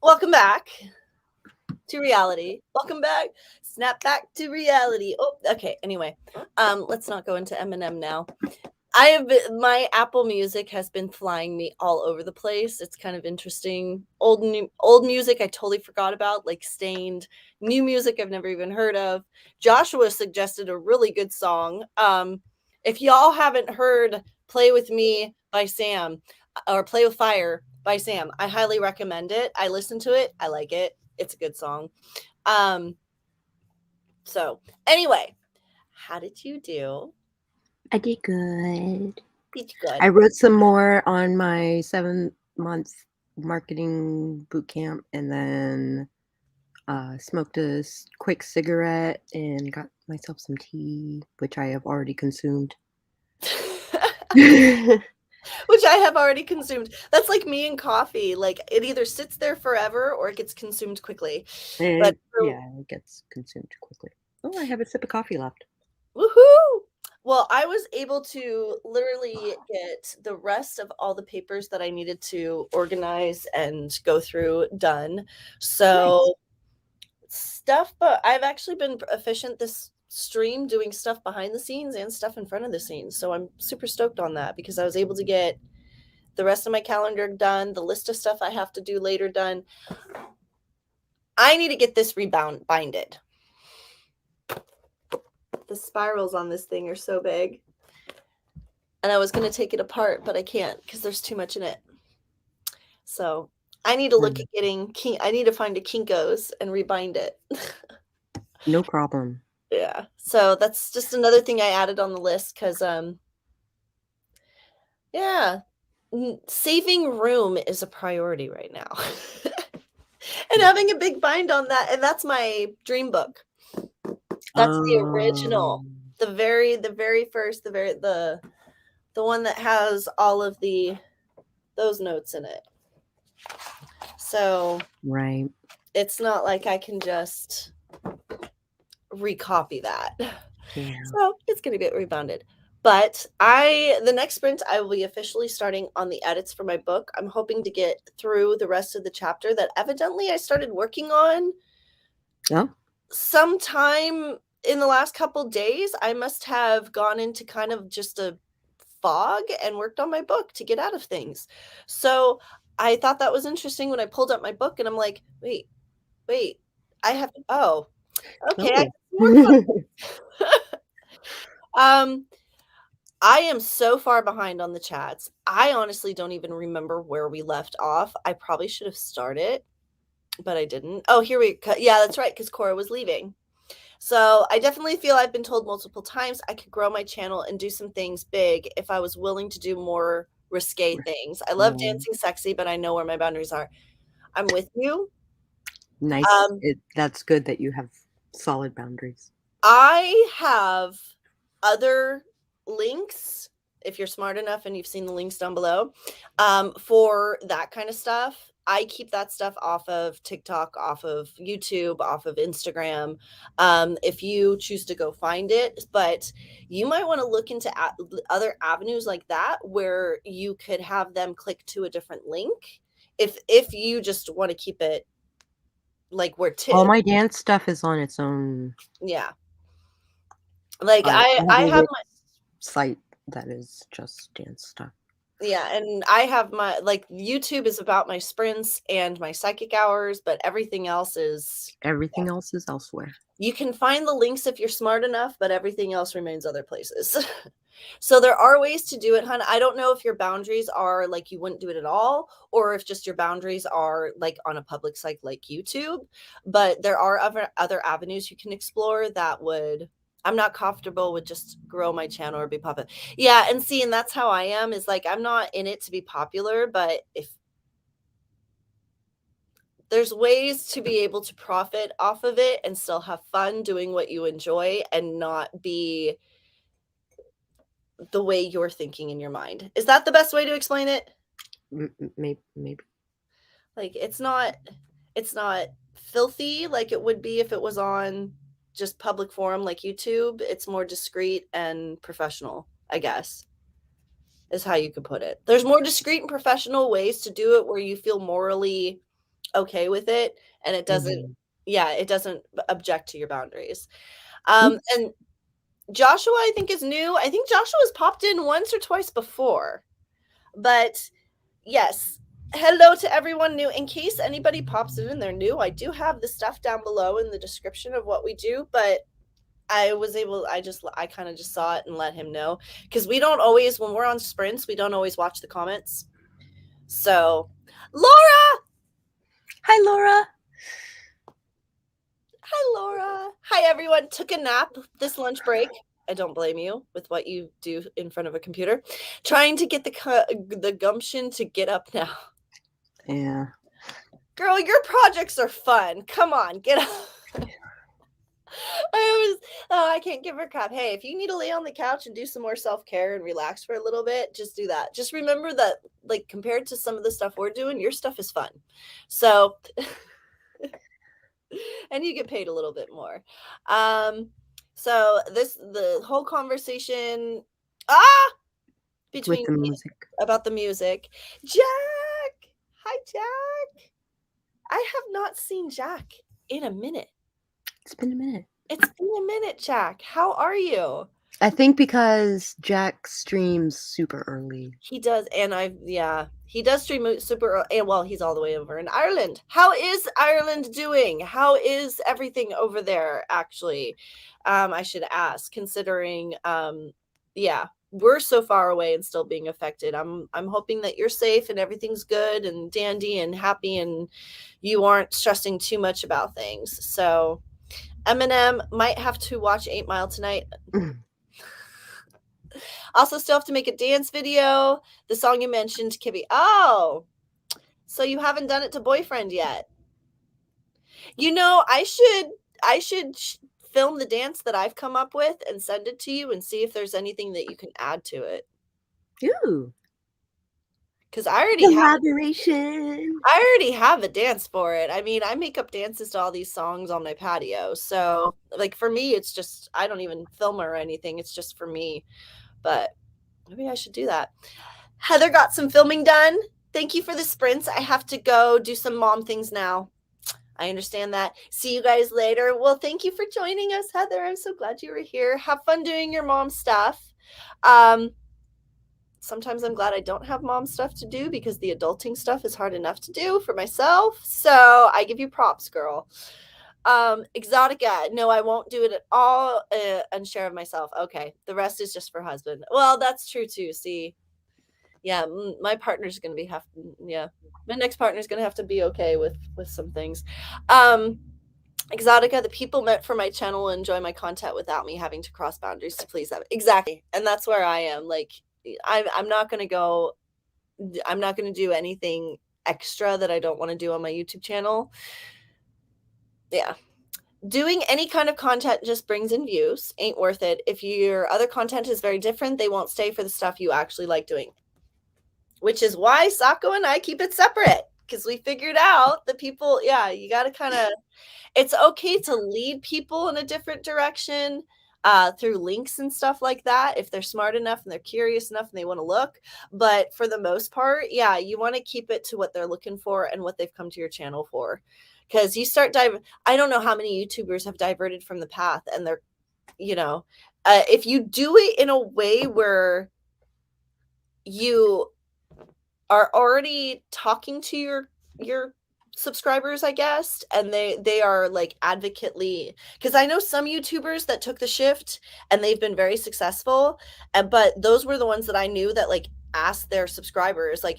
welcome back to reality. Welcome back. Snap back to reality. Oh, okay. Anyway, let's not go into Eminem now. My Apple Music has been flying me all over the place. It's kind of interesting. Old music I totally forgot about, like Stained. New music I've never even heard of. Joshua suggested a really good song. If y'all haven't heard Play With Me by Sam or Play With Fire by Sam, I highly recommend it. I listened to it. I like it. It's a good song. So anyway, how did you do? I did good. Did good. I wrote some more on my 7-month marketing boot camp, and then smoked a quick cigarette and got myself some tea, which I have already consumed. Which I have already consumed. That's like me and coffee. Like it either sits there forever or it gets consumed quickly. Yeah, it gets consumed quickly. Oh, I have a sip of coffee left. Woohoo! Well, I was able to literally get the rest of all the papers that I needed to organize and go through done. So stuff, but I've actually been efficient this stream doing stuff behind the scenes and stuff in front of the scenes. So I'm super stoked on that because I was able to get the rest of my calendar done, the list of stuff I have to do later done. I need to get this binded. The spirals on this thing are so big. And I was going to take it apart, but I can't because there's too much in it. So I need to look at I need to find a Kinko's and rebind it. No problem. Yeah. So that's just another thing I added on the list because, yeah, saving room is a priority right now. And having a big bind on that. And that's my dream book. That's the original. The very first, the one that has all of those notes in it. So right. It's not like I can just recopy that. Yeah. So it's going to get rebounded. But the next sprint, I will be officially starting on the edits for my book. I'm hoping to get through the rest of the chapter that evidently I started working on sometime in the last couple days. I must have gone into kind of just a fog and worked on my book to get out of things. So I thought that was interesting when I pulled up my book and I'm like, wait, I have, okay. I am so far behind on the chats. I honestly don't even remember where we left off. I probably should have started, but I didn't. Oh, yeah, that's right, because Cora was leaving. So I definitely feel I've been told multiple times I could grow my channel and do some things big if I was willing to do more risque things. I love dancing sexy, but I know where my boundaries are. I'm with you. Nice. That's good that you have solid boundaries. I have other links, if you're smart enough and you've seen the links down below, for that kind of stuff. I keep that stuff off of TikTok, off of YouTube, off of Instagram, if you choose to go find it. But you might want to look into other avenues like that where you could have them click to a different link if you just want to keep it like where all my dance stuff is on its own. Yeah. Like I have my site that is just dance stuff. Yeah, and I have my YouTube is about my sprints and my psychic hours, but everything else is elsewhere. You can find the links if you're smart enough, but everything else remains other places. So there are ways to do it, hon. I don't know if your boundaries are like you wouldn't do it at all, or if just your boundaries are like on a public site like YouTube, but there are other avenues you can explore that would I'm not comfortable with just grow my channel or be popular. Yeah, and that's how I am, is like I'm not in it to be popular, but if there's ways to be able to profit off of it and still have fun doing what you enjoy and not be the way you're thinking in your mind. Is that the best way to explain it? Maybe. Like it's not filthy like it would be if it was on just public forum like YouTube. It's more discreet and professional, I guess, is how you could put it. There's more discreet and professional ways to do it where you feel morally okay with it, and it doesn't, Mhm. yeah, it doesn't object to your boundaries. Mm. And Joshua, I think, is new. I think Joshua's popped in once or twice before, but yes. Hello to everyone new. In case anybody pops in and they're new, I do have the stuff down below in the description of what we do, but I kind of just saw it and let him know, because we don't always, when we're on sprints, we don't always watch the comments. So, Laura! Hi, Laura. Hi, Laura. Hi, everyone. Took a nap this lunch break. I don't blame you with what you do in front of a computer. Trying to get the gumption to get up now. Yeah. Girl, your projects are fun. Come on, get up. I can't give her crap. Hey, if you need to lay on the couch and do some more self-care and relax for a little bit, just do that. Just remember that, like, compared to some of the stuff we're doing, your stuff is fun. So, and you get paid a little bit more. So the whole conversation, between With the music. about the music. Jack! Hi, Jack. I have not seen Jack in a minute. It's been a minute. It's been a minute, Jack. How are you? I think because Jack streams super early. He does, and he does stream super, and well, he's all the way over in Ireland. How is Ireland doing? How is everything over there, actually? I should ask, considering, we're so far away and still being affected. I'm hoping that you're safe and everything's good and dandy and happy, and you aren't stressing too much about things. So, Eminem might have to watch 8 Mile tonight. Also, still have to make a dance video. The song you mentioned, Kibby. Oh, so you haven't done it to Boyfriend yet. You know, I should film the dance that I've come up with and send it to you and see if there's anything that you can add to it. Ooh. Because I Collaboration. already have a dance for it. I mean, I make up dances to all these songs on my patio. So, like, for me, it's just, I don't even film or anything. It's just for me. But maybe I should do that. Heather got some filming done. Thank you for the sprints. I have to go do some mom things now. I understand that. See you guys later. Well, thank you for joining us, Heather. I'm so glad you were here. Have fun doing your mom stuff. Sometimes I'm glad I don't have mom stuff to do, because the adulting stuff is hard enough to do for myself. So I give you props, girl. Exotica, no, I won't do it at all. Unshare of myself. Okay, the rest is just for husband. Well, that's true too. See, yeah, my partner's gonna be my next partner's gonna have to be okay with some things. Exotica, the people meant for my channel will enjoy my content without me having to cross boundaries to please them. Exactly, and that's where I am. Like, I'm not gonna do anything extra that I don't want to do on my YouTube channel. Yeah. Doing any kind of content just brings in views. Ain't worth it. If your other content is very different, they won't stay for the stuff you actually like doing. Which is why Sako and I keep it separate, because we figured out that people, you got to kind of, it's okay to lead people in a different direction through links and stuff like that, if they're smart enough and they're curious enough and they want to look. But for the most part, you want to keep it to what they're looking for and what they've come to your channel for. Because you start I don't know how many YouTubers have diverted from the path, and they're, if you do it in a way where you are already talking to your subscribers, I guess, and they are like advocately, because I know some YouTubers that took the shift and they've been very successful, but those were the ones that I knew that like asked their subscribers, like,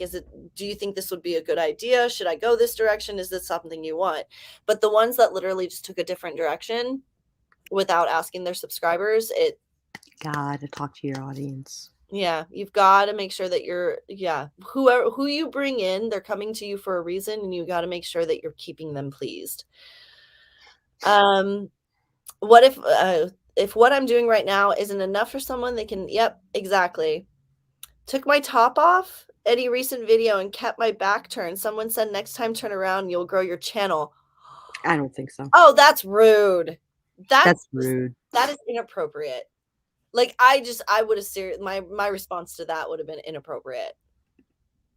do you think this would be a good idea? Should I go this direction? Is this something you want? But the ones that literally just took a different direction without asking their subscribers, Gotta talk to your audience. yeah, you've got to make sure that who you bring in, they're coming to you for a reason, and you got to make sure that you're keeping them pleased. What if what I'm doing right now isn't enough for someone, they can, yep, exactly. Took my top off any recent video and kept my back turned. Someone said next time turn around, you'll grow your channel. I don't think so. Oh, that's rude. That's rude. That is inappropriate. Like, I would have my response to that would have been inappropriate.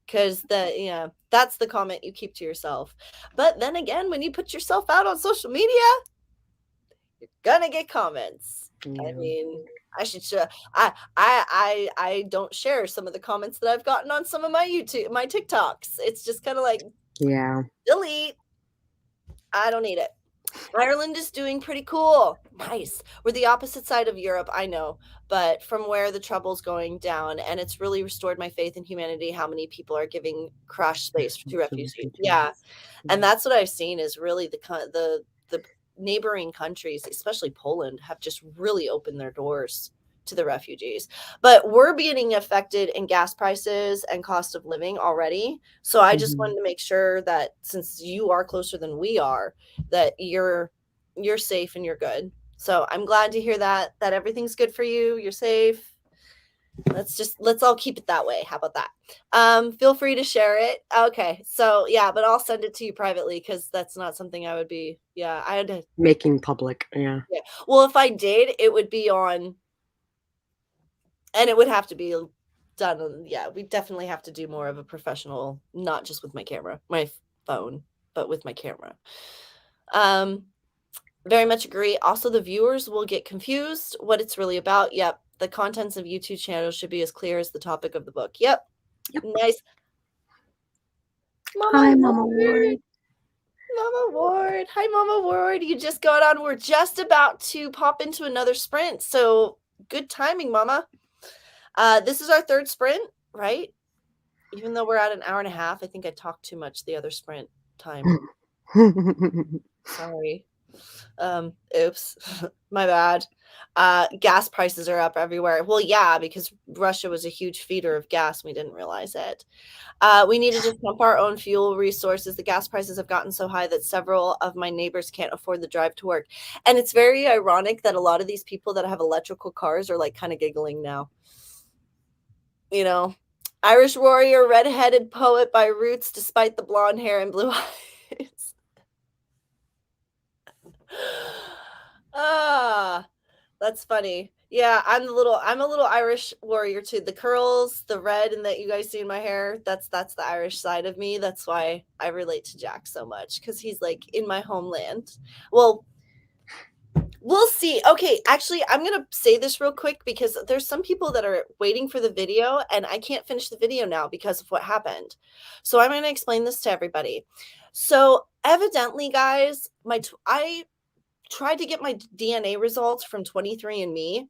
because that's the comment you keep to yourself. But then again, when you put yourself out on social media, you're gonna get comments. Yeah. I mean, I should share. I don't share some of the comments that I've gotten on some of my TikToks. It's just kind of like, Yeah. delete. I don't need it. Ireland is doing pretty cool. Nice. We're the opposite side of Europe, I know, but from where the trouble's going down, and it's really restored my faith in humanity, how many people are giving crash space to refugees. Yeah. And that's what I've seen is really the neighboring countries, especially Poland, have just really opened their doors to the refugees. But we're being affected in gas prices and cost of living already. So I just wanted to make sure that since you are closer than we are, that you're safe and you're good. So I'm glad to hear that everything's good for you. You're safe. Let's all keep it that way. How about that? Feel free to share it. Okay. So yeah, but I'll send it to you privately because that's not something I would be. Yeah, I had to Making public. Yeah. Yeah. Well, if I did, it would be on, and it would have to be done. Yeah, we definitely have to do more of a professional, not just with my phone, but with my camera. Very much agree. Also, the viewers will get confused what it's really about. Yep. The contents of YouTube channels should be as clear as the topic of the book. Yep. Nice. Hi, Mama Ward. Mama Ward. Hi, Mama Ward. You just got on. We're just about to pop into another sprint. So good timing, Mama. This is our third sprint, right? Even though we're at an hour and a half, I think I talked too much the other sprint time. Sorry. Oops. My bad. Gas prices are up everywhere. Well, yeah, because Russia was a huge feeder of gas. We didn't realize it. We need to just pump our own fuel resources. The gas prices have gotten so high that several of my neighbors can't afford the drive to work. And it's very ironic that a lot of these people that have electrical cars are like kind of giggling now. You know, Irish warrior, redheaded poet by roots, despite the blonde hair and blue eyes. That's funny. Yeah, I'm a little Irish warrior too. The curls, the red, and that you guys see in my hair, that's the Irish side of me. That's why I relate to Jack so much, because he's like in my homeland. Well, we'll see. Okay, actually, I'm gonna say this real quick because there's some people that are waiting for the video, and I can't finish the video now because of what happened. So I'm gonna explain this to everybody. So evidently, guys, I tried to get my DNA results from 23andMe.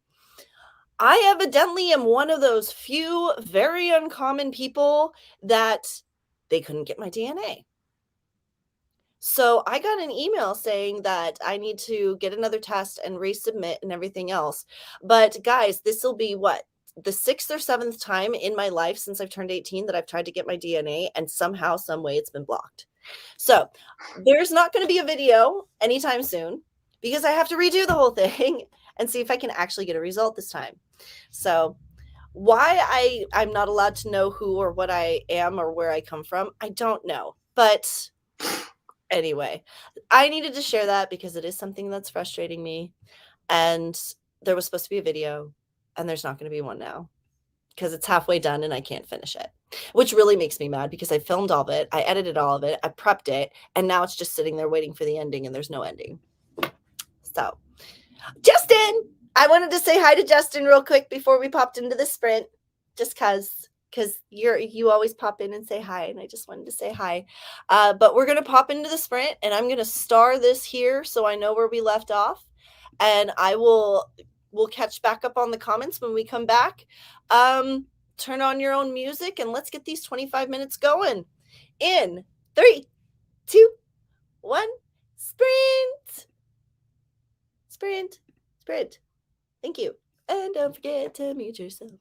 I evidently am one of those few very uncommon people that they couldn't get my DNA. So I got an email saying that I need to get another test and resubmit and everything else. But guys, this will be what? The 6th or 7th time in my life since I've turned 18 that I've tried to get my DNA, and somehow, some way it's been blocked. So there's not going to be a video anytime soon because I have to redo the whole thing and see if I can actually get a result this time. So why I'm not allowed to know who or what I am or where I come from, I don't know. But anyway, I needed to share that because it is something that's frustrating me. And there was supposed to be a video, and there's not going to be one now because it's halfway done and I can't finish it, which really makes me mad because I filmed all of it, I edited all of it, I prepped it, and now it's just sitting there waiting for the ending, and there's no ending. So, Justin, I wanted to say hi to Justin real quick before we popped into the sprint, just because you always pop in and say hi, and I just wanted to say hi. But we're gonna pop into the sprint, and I'm gonna star this here so I know where we left off, and we'll catch back up on the comments when we come back. Turn on your own music and let's get these 25 minutes going. In 3, 2, 1, sprint. Sprint, sprint. Thank you. And don't forget to mute yourself.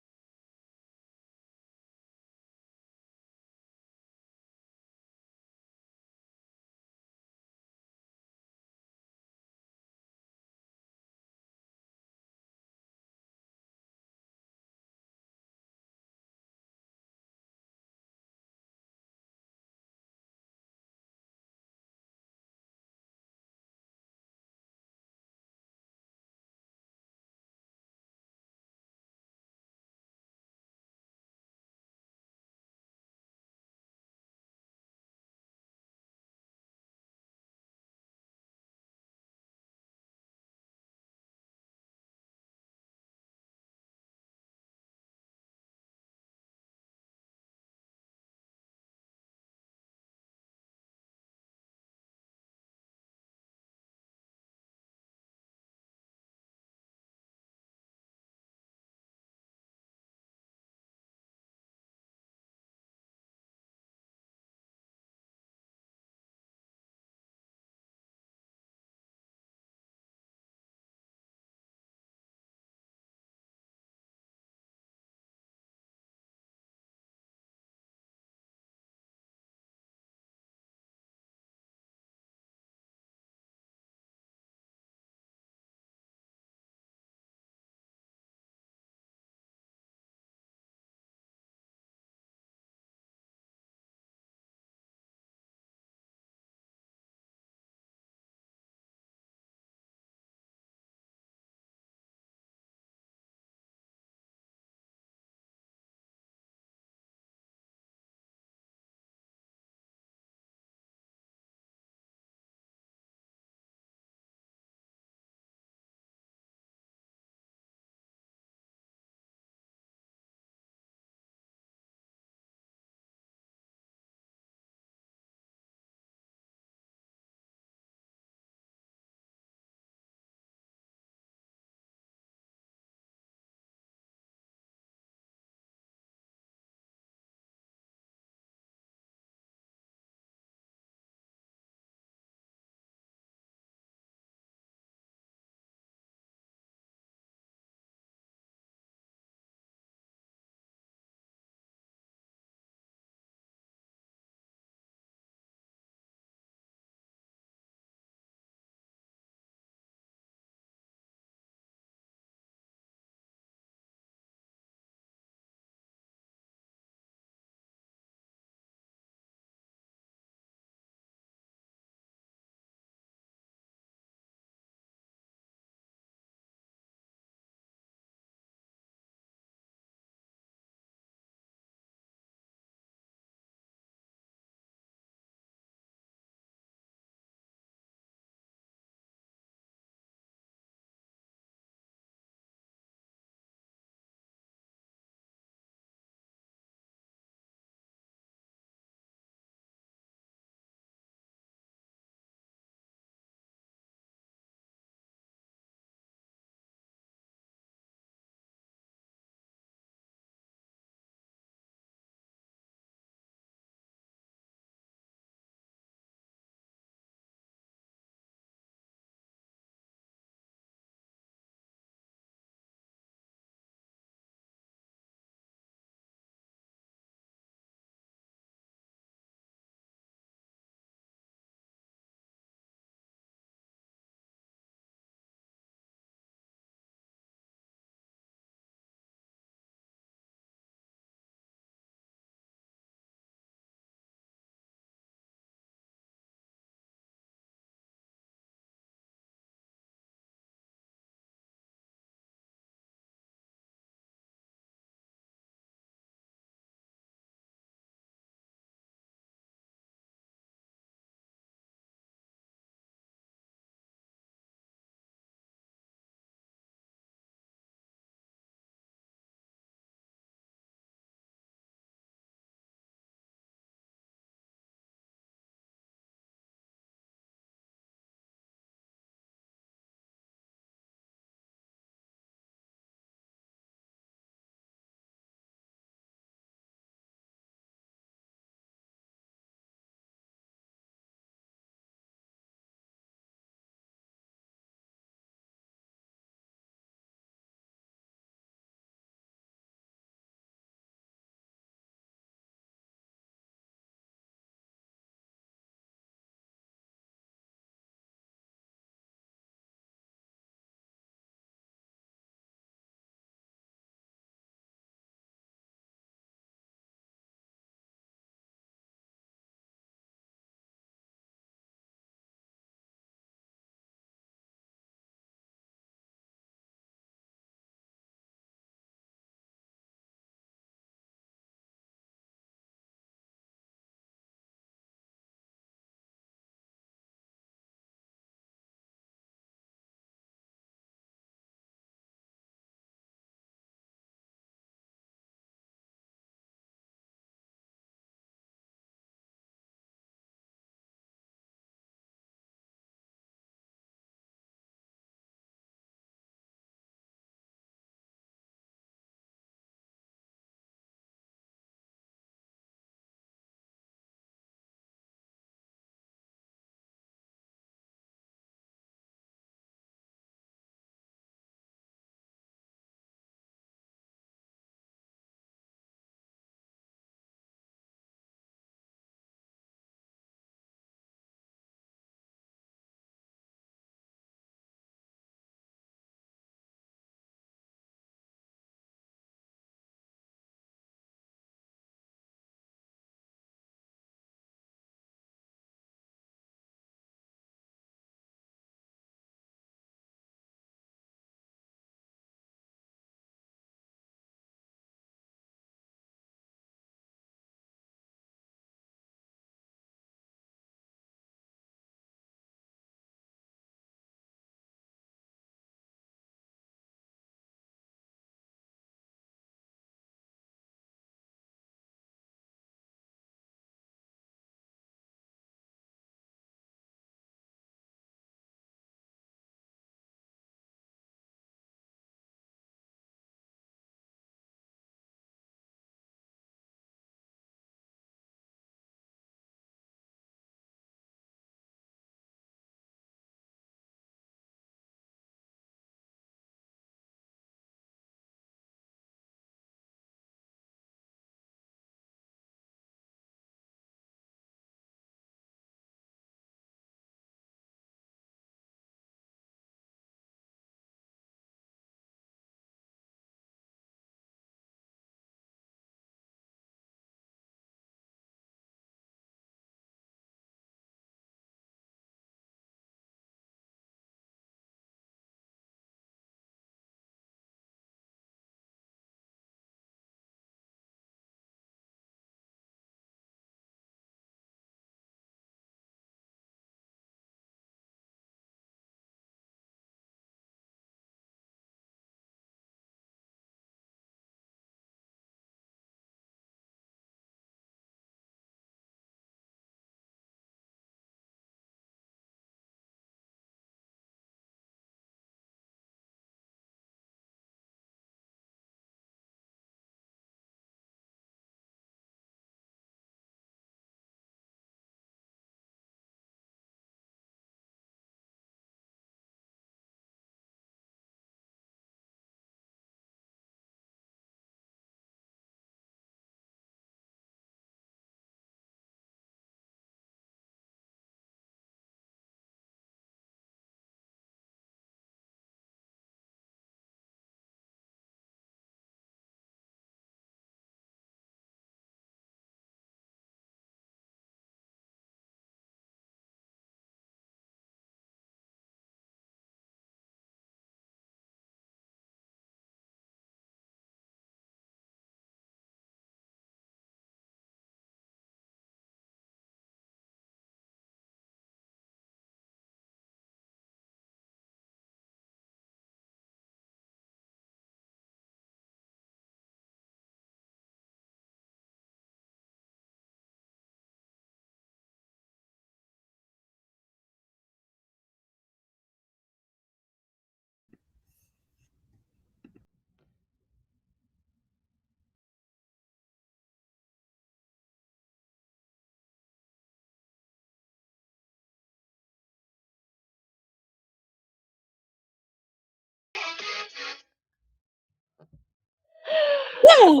Hey,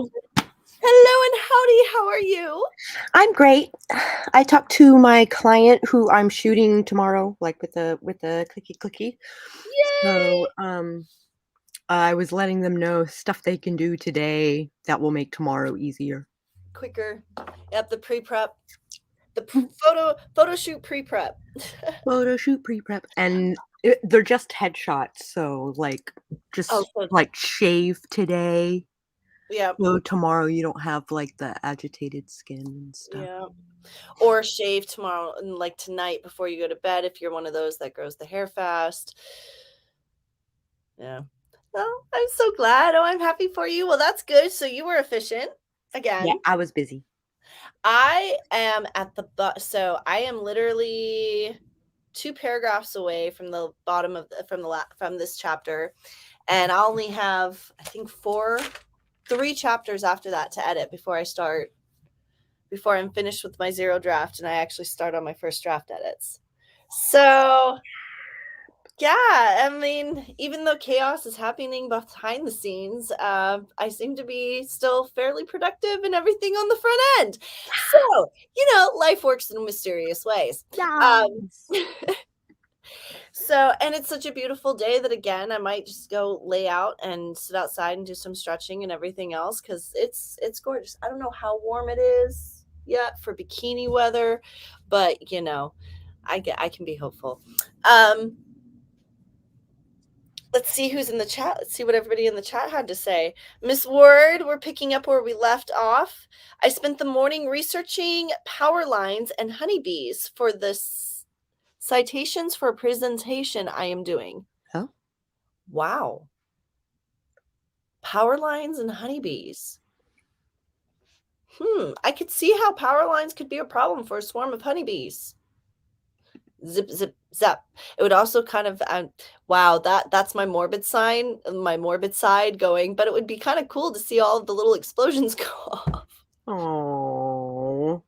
Hello and howdy. How are you? I'm great. I talked to my client who I'm shooting tomorrow, like with the clicky clicky. So, Yay! I was letting them know stuff they can do today that will make tomorrow easier. Quicker. Yep, the pre-prep. The photo shoot pre-prep. Photo shoot pre-prep, and they're just headshots, so like Oh, just so like shave today. yeah, So tomorrow you don't have like the agitated skin and stuff. yeah. Or shave tomorrow and like tonight before you go to bed if you're one of those that grows the hair fast. Yeah. Oh, I'm so glad. Oh, I'm happy for you. Well, that's good. So you were efficient Yeah, again. I was busy. I am at the so I am literally 2 paragraphs away from the bottom of from this chapter, and I only have I think 3 chapters after that to edit before I'm finished with my 0 draft and I actually start on my first draft edits. So, yeah, I mean, even though chaos is happening behind the scenes, I seem to be still fairly productive and everything on the front end. So, life works in mysterious ways. Yes. So, and it's such a beautiful day that again, I might just go lay out and sit outside and do some stretching and everything else because it's gorgeous. I don't know how warm it is yet for bikini weather, but I can be hopeful. Let's see who's in the chat. Let's see what everybody in the chat had to say. Miss Word, we're picking up where we left off. I spent the morning researching power lines and honeybees for this citations for a presentation I am doing. Oh. Wow. Power lines and honeybees. I could see how power lines could be a problem for a swarm of honeybees. Zip, zip, zap. It would also kind of, wow, that's my morbid side going, but it would be kind of cool to see all of the little explosions go off. Oh,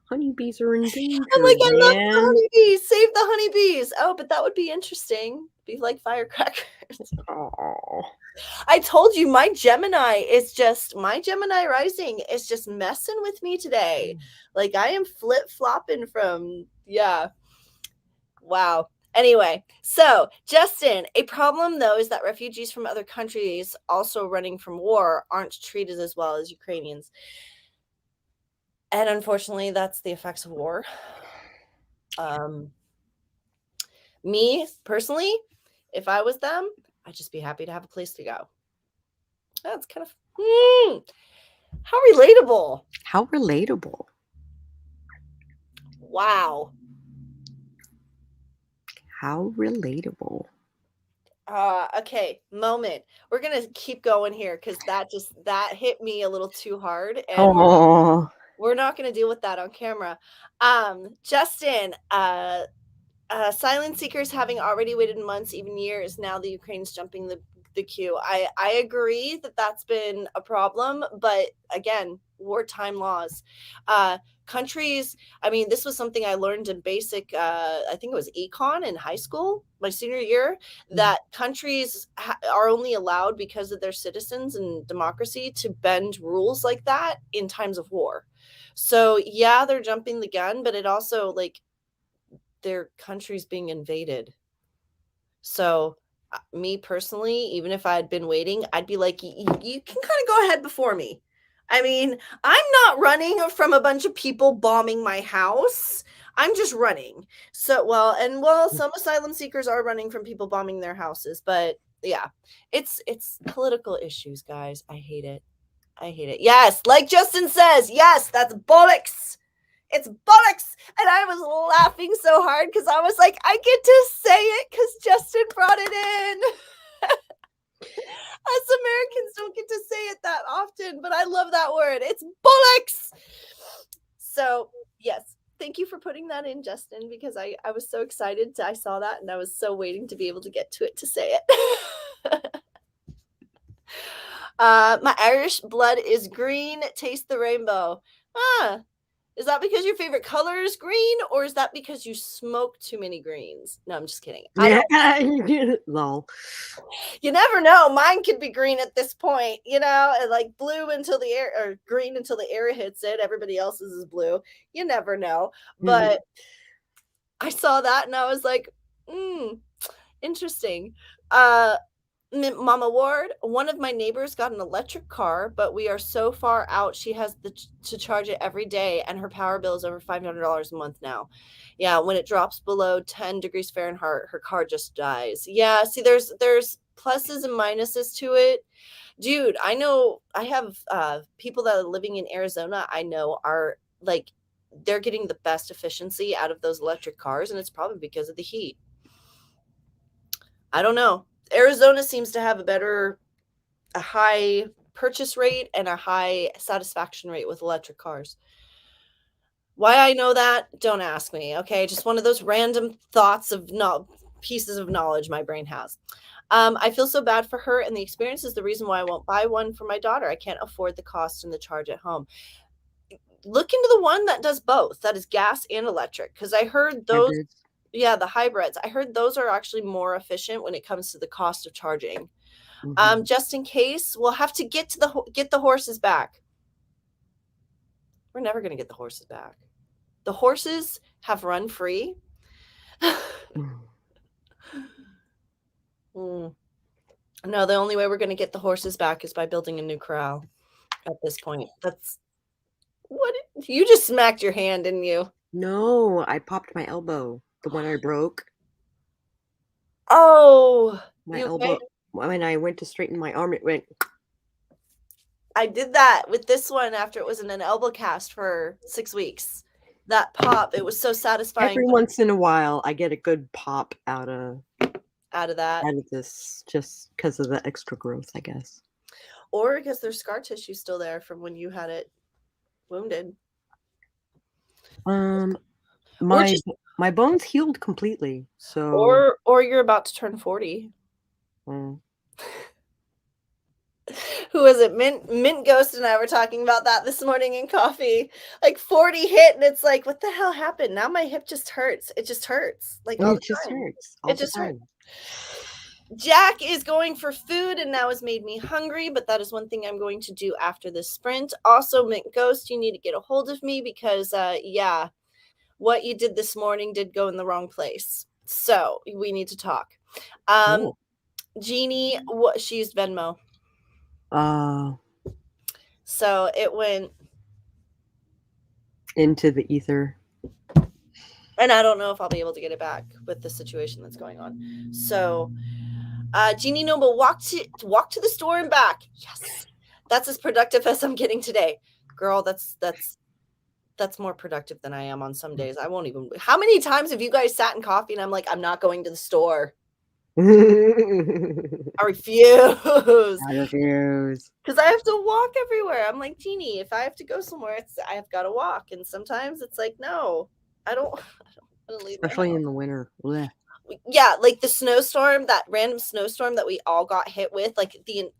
honeybees are in I'm danger, like, I love the man. honeybees. Save the honeybees. Oh, but that would be interesting. Be like firecrackers. Oh, I told you my Gemini rising is just messing with me today. Like I am flip-flopping from, yeah. Wow. Anyway, so Justin, a problem though is that refugees from other countries also running from war aren't treated as well as Ukrainians. And unfortunately, that's the effects of war. Me personally, if I was them, I'd just be happy to have a place to go. That's kind of how relatable. how relatable. Wow. How relatable. Okay, moment. We're gonna keep going here because that hit me a little too hard, and Oh, we're not gonna deal with that on camera. Justin, asylum seekers having already waited months, even years, now the Ukraine's jumping the queue. I agree that that's been a problem, but again, wartime laws. Countries, I mean, this was something I learned in basic, I think it was econ in high school, my senior year, that countries are only allowed because of their citizens and democracy to bend rules like that in times of war. So yeah, they're jumping the gun, but it also like their country's being invaded. So me personally, even if I had been waiting, I'd be like, you can kind of go ahead before me. I mean, I'm not running from a bunch of people bombing my house. I'm just running. So, some asylum seekers are running from people bombing their houses, but yeah, it's political issues, guys. I hate it. I hate it. Yes, like Justin says, yes, that's bollocks. It's bollocks. And I was laughing so hard because I was like, I get to say it because Justin brought it in. Us Americans don't get to say it that often, but I love that word. It's bollocks. So, yes, thank you for putting that in, Justin, because I was so excited. I saw that and I was so waiting to be able to get to it to say it. My Irish blood is green. Taste the rainbow. Is that because your favorite color is green, or is that because you smoke too many greens? No, I'm just kidding. I don't. Lol. You never know. Mine could be green at this point, you know, and like blue until the air, or green until the air hits it. Everybody else's is blue. You never know. But I saw that and I was like, interesting. Mama Ward, one of my neighbors got an electric car, but we are so far out. She has to charge it every day, and her power bill is over $500 a month now. Yeah, when it drops below 10 degrees Fahrenheit, her car just dies. Yeah, see, there's pluses and minuses to it. Dude, I know I have people that are living in Arizona, I know are like, they're getting the best efficiency out of those electric cars, and it's probably because of the heat. I don't know. Arizona seems to have a high purchase rate and a high satisfaction rate with electric cars. Why I know that, don't ask me, okay? Just one of those random thoughts of pieces of knowledge my brain has. I feel so bad for her, and the experience is the reason why I won't buy one for my daughter. I can't afford the cost and the charge at home. Look into the one that does both, that is gas and electric, because I heard those. Hybrids. Yeah, the hybrids. I heard those are actually more efficient when it comes to the cost of charging. Just in case, we'll have to get the horses back. We're never going to get the horses back. The horses have run free. No, the only way we're going to get the horses back is by building a new corral at this point. That's what you just smacked your hand, didn't you? No, I popped my elbow. The one I broke. Oh, my elbow. Okay? When I went to straighten my arm, it went. I did that with this one after it was in an elbow cast for 6 weeks. That pop, it was so satisfying. Every once in a while, I get a good pop out of that. Out of this, just because of the extra growth, I guess. Or because there's scar tissue still there from when you had it wounded. My bones healed completely. So or you're about to turn 40. Who is it? Mint Ghost and I were talking about that this morning in coffee. Like 40 hit, and it's like, what the hell happened? Now my hip just hurts. It just hurts. Like all it the just time. hurts. It just hurts. Jack is going for food and now has made me hungry, but that is one thing I'm going to do after this sprint. Also, Mint Ghost, you need to get a hold of me because, yeah, what you did this morning did go in the wrong place. So we need to talk. Jeannie, she used Venmo. So it went into the ether. And I don't know if I'll be able to get it back with the situation that's going on. So Jeannie Noble, walk to the store and back. Yes. That's as productive as I'm getting today. Girl, that's more productive than I am on some days. I won't even. How many times have you guys sat in coffee and I'm like, I'm not going to the store? I refuse. Because I have to walk everywhere. I'm like, Jeannie, if I have to go somewhere, I have got to walk. And sometimes it's like, no, I don't want to leave. Especially in the winter. Blech. Yeah, like the snowstorm, that random snowstorm that we all got hit with, like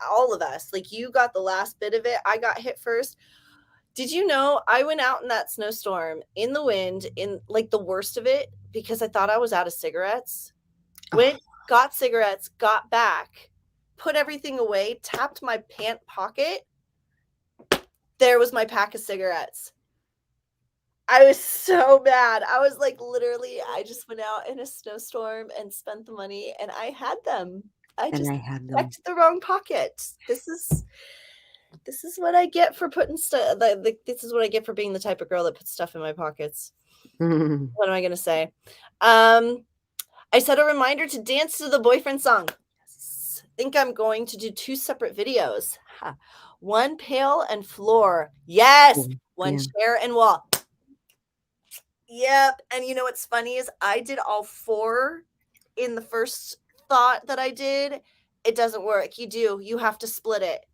all of us, like you got the last bit of it. I got hit first. Did you know I went out in that snowstorm in the wind, in like the worst of it, because I thought I was out of cigarettes. Went, got cigarettes, got back, put everything away, tapped my pant pocket. There was my pack of cigarettes. I was so bad. I was like, literally, I just went out in a snowstorm and spent the money, and I had them. I just checked the wrong pocket. This is what I get for putting stuff. This is what I get for being the type of girl that puts stuff in my pockets. What am I gonna say? I set a reminder to dance to the boyfriend song. Yes. I think I'm going to do 2 separate videos. One pail and floor. Yes. One chair and wall. Yep. And you know what's funny is I did all 4 in the first thought that I did. It doesn't work. You have to split it.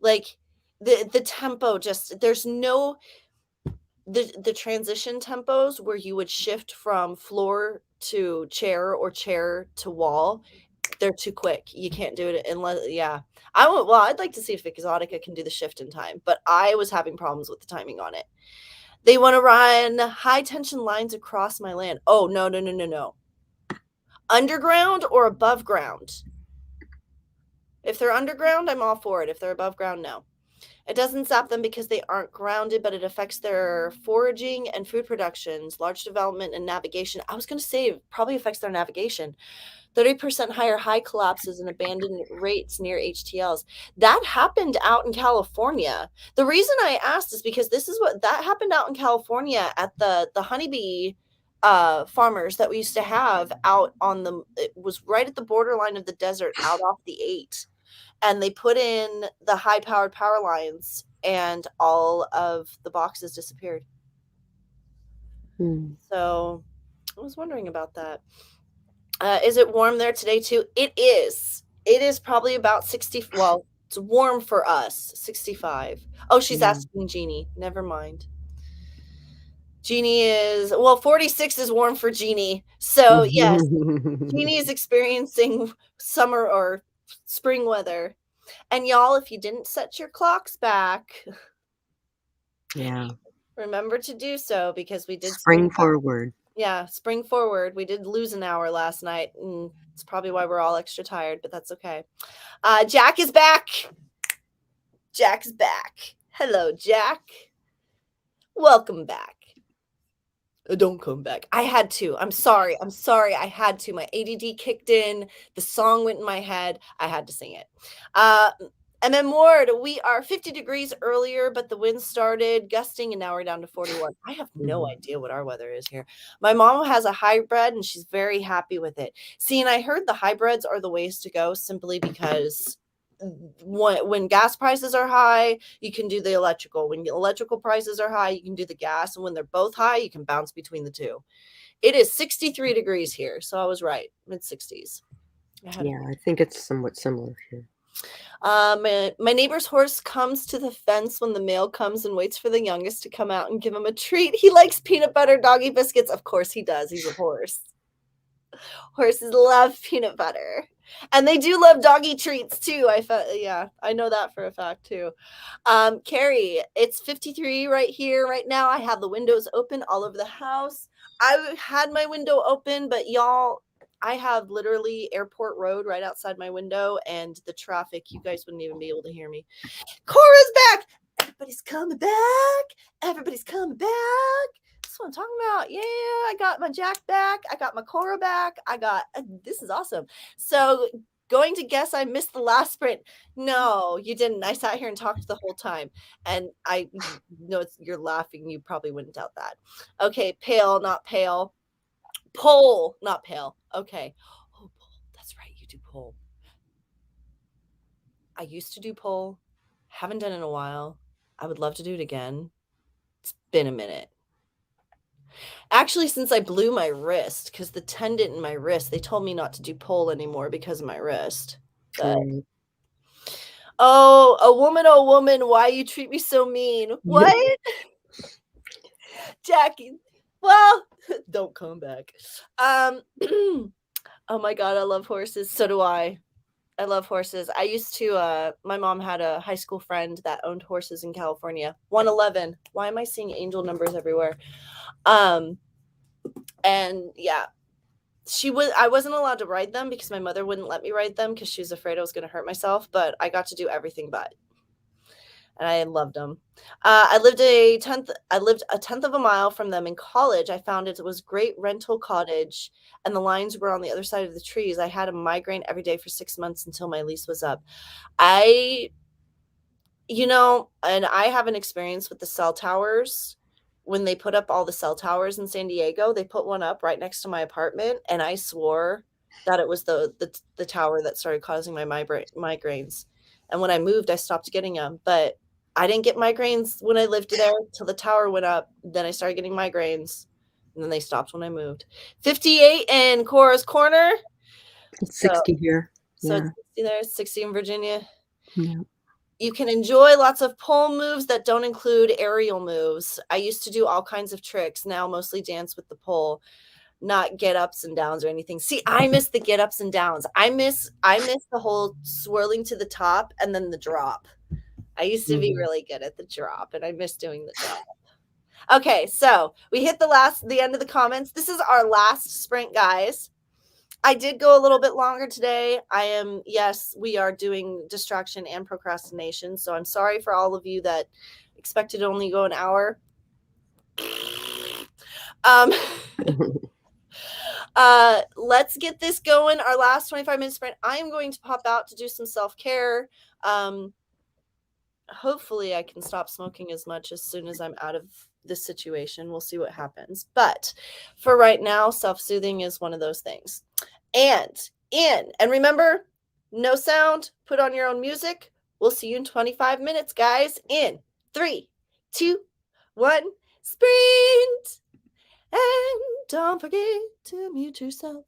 Like the tempo just, there's no, the transition tempos where you would shift from floor to chair or chair to wall. They're too quick. You can't do it unless, I'd like to see if Exotica can do the shift in time, but I was having problems with the timing on it. They want to run high tension lines across my land. Oh, no, no, no, no, no. Underground or above ground? If they're underground, I'm all for it. If they're above ground, no. It doesn't zap them because they aren't grounded, but it affects their foraging and food productions, large development and navigation. I was going to say it probably affects their navigation. 30% higher high collapses and abandoned rates near HTLs. That happened out in California. The reason I asked is because this is what that happened out in California at the honeybee farmers that we used to have out on the, it was right at the borderline of the desert out off the 8. And they put in the high powered power lines and all of the boxes disappeared. So I was wondering about that. Is it warm there today too? It is. It is probably about 60. Well, it's warm for us, 65. Oh, she's asking Jeannie. Never mind. Jeannie is, well, 46 is warm for Jeannie. So yes, Jeannie is experiencing summer or spring weather. And y'all, if you didn't set your clocks back, remember to do so, because we did spring forward. Yeah, spring forward. We did lose an hour last night, and it's probably why we're all extra tired, but that's okay. Jack is back. Jack's back. Hello, Jack. Welcome back. Don't come back. I had to. I'm sorry. I had to. My ADD kicked in. The song went in my head. I had to sing it. MM Ward, we are 50 degrees earlier, but the wind started gusting and now we're down to 41. I have no idea what our weather is here. My mom has a hybrid and she's very happy with it. See, and I heard the hybrids are the ways to go, simply because when gas prices are high, you can do the electrical. When electrical prices are high, you can do the gas. And when they're both high, you can bounce between the two. It is 63 degrees here, so I was right. Mid-60s. I think it's somewhat similar here. My neighbor's horse comes to the fence when the male comes and waits for the youngest to come out and give him a treat. He likes peanut butter doggy biscuits. Of course he does. He's a horse. Horses love peanut butter. And they do love doggy treats too. I know that for a fact too. Carrie, it's 53 right here, right now. I have the windows open all over the house. I had my window open, but y'all, I have literally Airport Road right outside my window, and the traffic, you guys wouldn't even be able to hear me. Cora's back. Everybody's coming back. Everybody's coming back. That's what I'm talking about. Yeah, I got my Jack back. I got my Cora back. This is awesome. So going to guess I missed the last sprint. No, you didn't. I sat here and talked the whole time. And I know you're laughing. You probably wouldn't doubt that. Okay, pale, not pale. Pole, not pale. Okay. Oh, pole. That's right. You do pole. I used to do pole. Haven't done it in a while. I would love to do it again. It's been a minute. Actually, since I blew my wrist, because the tendon in my wrist, they told me not to do pole anymore because of my wrist. But, oh, woman, why you treat me so mean? What? Jackie, well, don't come back. Oh my God, I love horses. So do I. I love horses. I used to, my mom had a high school friend that owned horses in California. 111. Why am I seeing angel numbers everywhere? And yeah, I wasn't allowed to ride them because my mother wouldn't let me ride them because she was afraid I was going to hurt myself, but I got to do everything but. And I loved them. I lived a tenth of a mile from them in college. I found it was great rental cottage, and the lines were on the other side of the trees. I had a migraine every day for 6 months until my lease was up. And I have an experience with the cell towers. When they put up all the cell towers in San Diego, they put one up right next to my apartment, and I swore that it was the tower that started causing my migraines. And when I moved, I stopped getting them. But I didn't get migraines when I lived there till the tower went up. Then I started getting migraines, and then they stopped when I moved. 58 in Cora's Corner. It's 60 here. So it's 60 there, 60 in Virginia. Yeah. You can enjoy lots of pole moves that don't include aerial moves. I used to do all kinds of tricks. Now mostly dance with the pole, not get ups and downs or anything. See, I miss the get ups and downs. I miss the whole swirling to the top and then the drop. I used to be really good at the drop, and I miss doing the drop. Okay, so we hit the end of the comments. This is our last sprint, guys. I did go a little bit longer today. Yes, we are doing distraction and procrastination. So I'm sorry for all of you that expected to only go an hour. Let's get this going. Our last 25-minute sprint. I am going to pop out to do some self-care. Hopefully I can stop smoking as much as soon as I'm out of this situation. We'll see what happens. But for right now, self-soothing is one of those things. And remember, no sound, put on your own music. We'll see you in 25 minutes, guys. In 3, 2, 1, sprint. And don't forget to mute yourself.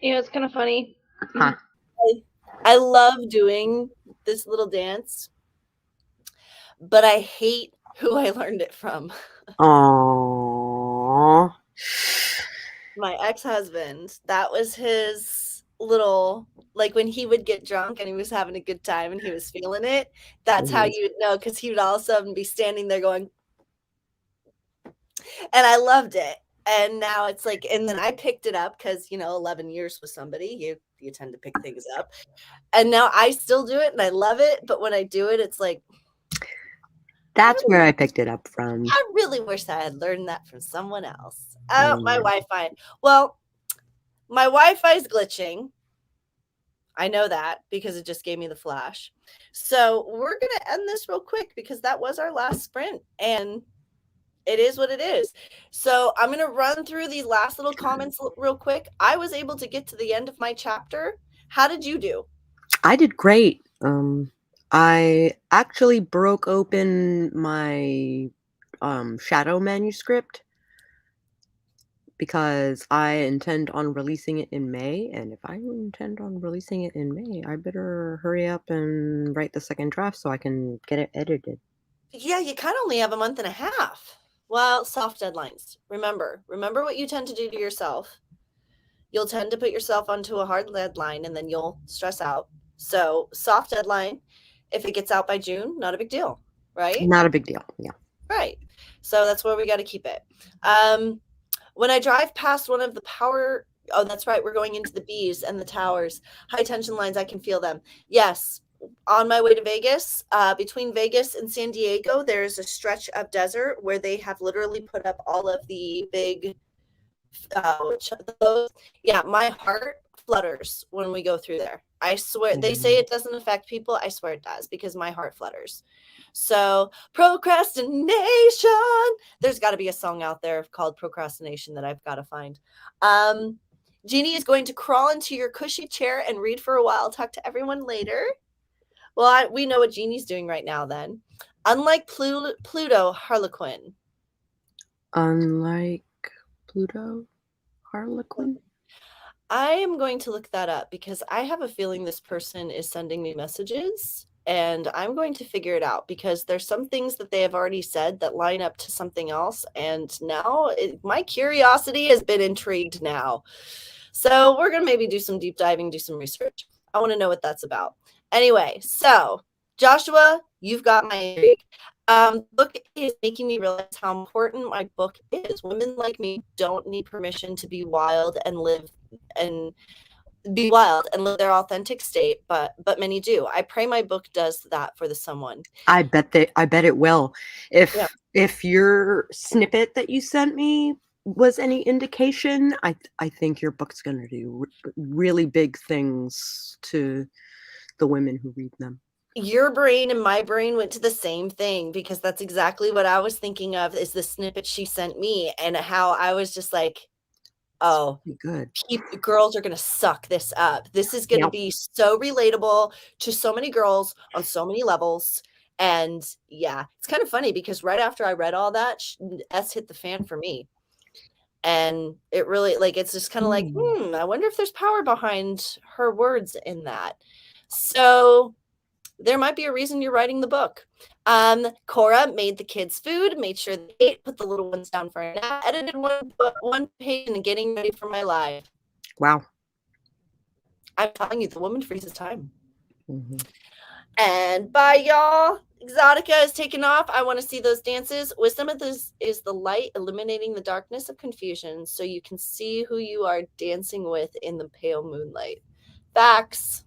You know, it's kind of funny. Huh. I love doing this little dance, but I hate who I learned it from. Aww. My ex-husband. That was his little, like when he would get drunk and he was having a good time and he was feeling it. That's how you would know, because he would all of a sudden be standing there going, and I loved it. And now it's like, and then I picked it up because, you know, 11 years with somebody, you tend to pick things up. And now I still do it and I love it. But when I do it, it's like, that's where I picked it up from. I really wish I had learned that from someone else. Oh, my Wi-Fi. Well, my Wi-Fi is glitching. I know that because it just gave me the flash. So we're going to end this real quick because that was our last sprint. And it is what it is. So I'm going to run through these last little comments real quick. I was able to get to the end of my chapter. How did you do? I did great. I actually broke open my shadow manuscript because I intend on releasing it in May. And if I intend on releasing it in May, I better hurry up and write the second draft so I can get it edited. Yeah, you kind of only have a month and a half. Well, soft deadlines. Remember what you tend to do to yourself. You'll tend to put yourself onto a hard deadline and then you'll stress out. So soft deadline, if it gets out by June, not a big deal, right? Not a big deal. Yeah. Right. So that's where we got to keep it. When I drive past one of the power, oh, that's right, we're going into the bees and the towers. High tension lines, I can feel them. Yes. On my way to Vegas, between Vegas and San Diego, there's a stretch of desert where they have literally put up all of the big yeah, my heart flutters when we go through there. I swear, they say it doesn't affect people. I swear it does because my heart flutters. So procrastination, there's got to be a song out there called Procrastination that I've got to find. Jeannie is going to crawl into your cushy chair and read for a while. Talk to everyone later. Well, we know what Jeannie's doing right now then. Unlike Pluto, Harlequin. Unlike Pluto, Harlequin? I am going to look that up because I have a feeling this person is sending me messages and I'm going to figure it out because there's some things that they have already said that line up to something else. And now my curiosity has been intrigued now. So we're going to maybe do some deep diving, do some research. I want to know what that's about. Anyway, so Joshua, you've got my intrigue. Book is making me realize how important my book is. Women like me don't need permission to be wild and live their authentic state, but many do. I pray my book does that for someone. I bet it will. If your snippet that you sent me was any indication, I think your book's going to do really big things to the women who read them. Your brain and my brain went to the same thing because that's exactly what I was thinking of is the snippet she sent me and how I was just like, oh, good. Girls are going to suck this up. This is going to be so relatable to so many girls on so many levels. And yeah, it's kind of funny because right after I read all that, S hit the fan for me. And it really, like, it's just kind of like, I wonder if there's power behind her words in that. So there might be a reason you're writing the book. Cora made the kids food, made sure they ate, put the little ones down for a nap, edited one page and getting ready for my live. Wow. I'm telling you, the woman freezes time. And bye, y'all. Exotica is taking off. I want to see those dances. Wisdom of this is the light eliminating the darkness of confusion so you can see who you are dancing with in the pale moonlight. Facts.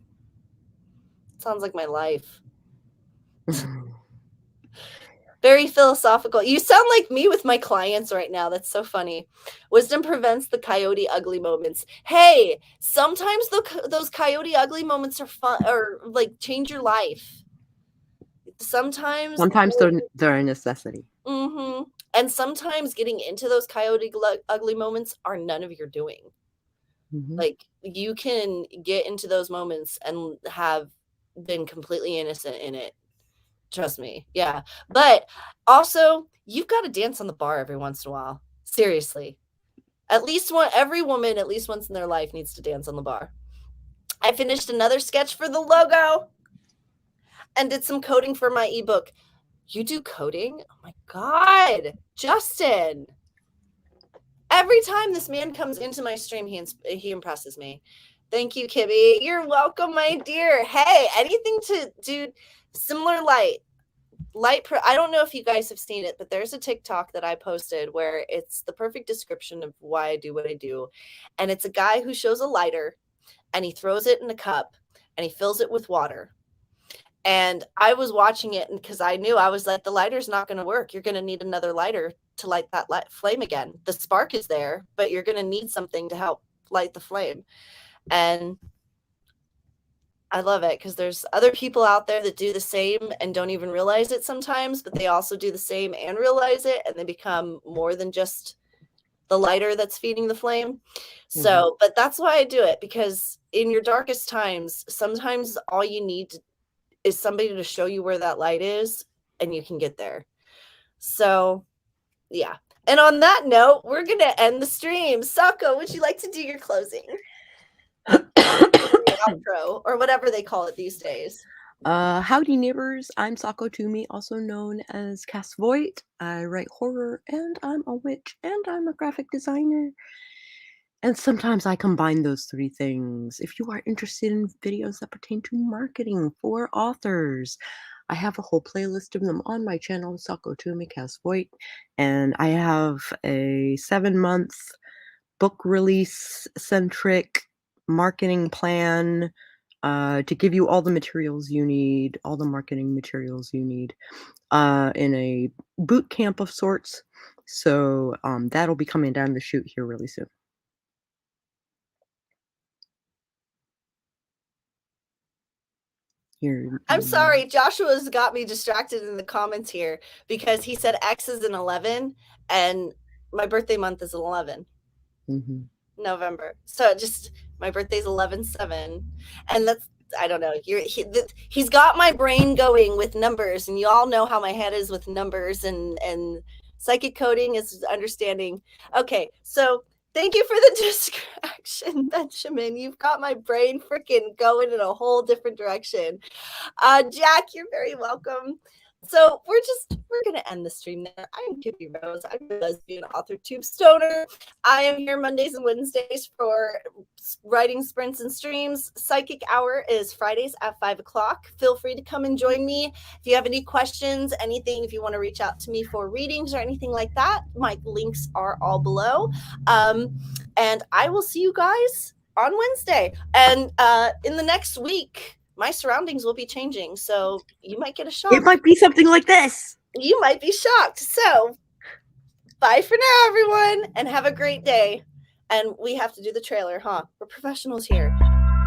Sounds like my life. Very philosophical. You sound like me with my clients right now. That's so funny. Wisdom prevents the coyote ugly moments. Hey, sometimes those coyote ugly moments are fun or like change your life. Sometimes they're a necessity. And sometimes getting into those coyote ugly moments are none of your doing. Like, you can get into those moments and have been completely innocent in it. Trust me. Yeah. But also, you've got to dance on the bar every once in a while. Seriously. At least every woman, at least once in their life, needs to dance on the bar. I finished another sketch for the logo and did some coding for my ebook. You do coding? Oh my God. Justin. Every time this man comes into my stream, he impresses me. Thank you, Kibby. You're welcome, my dear. Hey, anything to do similar light. I don't know if you guys have seen it, but there's a TikTok that I posted where it's the perfect description of why I do what I do. And it's a guy who shows a lighter and he throws it in a cup and he fills it with water. And I was watching it because I knew, I was like, the lighter's not going to work. You're going to need another lighter to light that flame again. The spark is there, but you're going to need something to help light the flame. And I love it because there's other people out there that do the same and don't even realize it sometimes, but they also do the same and realize it, and they become more than just the lighter that's feeding the flame. So, but that's why I do it, because in your darkest times, sometimes all you need is somebody to show you where that light is, and you can get there. So, yeah. And on that note, we're going to end the stream. Sako, would you like to do your closing? Outro, or whatever they call it these days. Howdy neighbors, I'm SakoTumi, also known as Cass Voight. I write horror, and I'm a witch, and I'm a graphic designer. And sometimes I combine those three things. If you are interested in videos that pertain to marketing for authors, I have a whole playlist of them on my channel, SakoTumi, Cass Voight, and I have a 7-month book release-centric marketing plan to give you all the materials you need, all the marketing materials you need in a boot camp of sorts. So that'll be coming down the chute here really soon. Here, I'm sorry, Joshua's got me distracted in the comments here because he said X is an 11 and my birthday month is 11. November. So just my birthday's 11/7, and that's, I don't know. He's got my brain going with numbers, and you all know how my head is with numbers, and psychic coding is understanding. Okay, so thank you for the distraction, Benjamin. You've got my brain freaking going in a whole different direction. Jack, you're very welcome. So we're going to end the stream there. I'm KibbyRose. I'm a lesbian Authortubes stoner. I am here Mondays and Wednesdays for writing sprints and streams. Psychic Hour is Fridays at 5 o'clock. Feel free to come and join me. If you have any questions, anything, if you want to reach out to me for readings or anything like that, my links are all below. And I will see you guys on Wednesday. And in the next week, my surroundings will be changing, so you might get a shock. It might be something like this. You might be shocked. So, bye for now, everyone, and have a great day. And we have to do the trailer, huh? We're professionals here.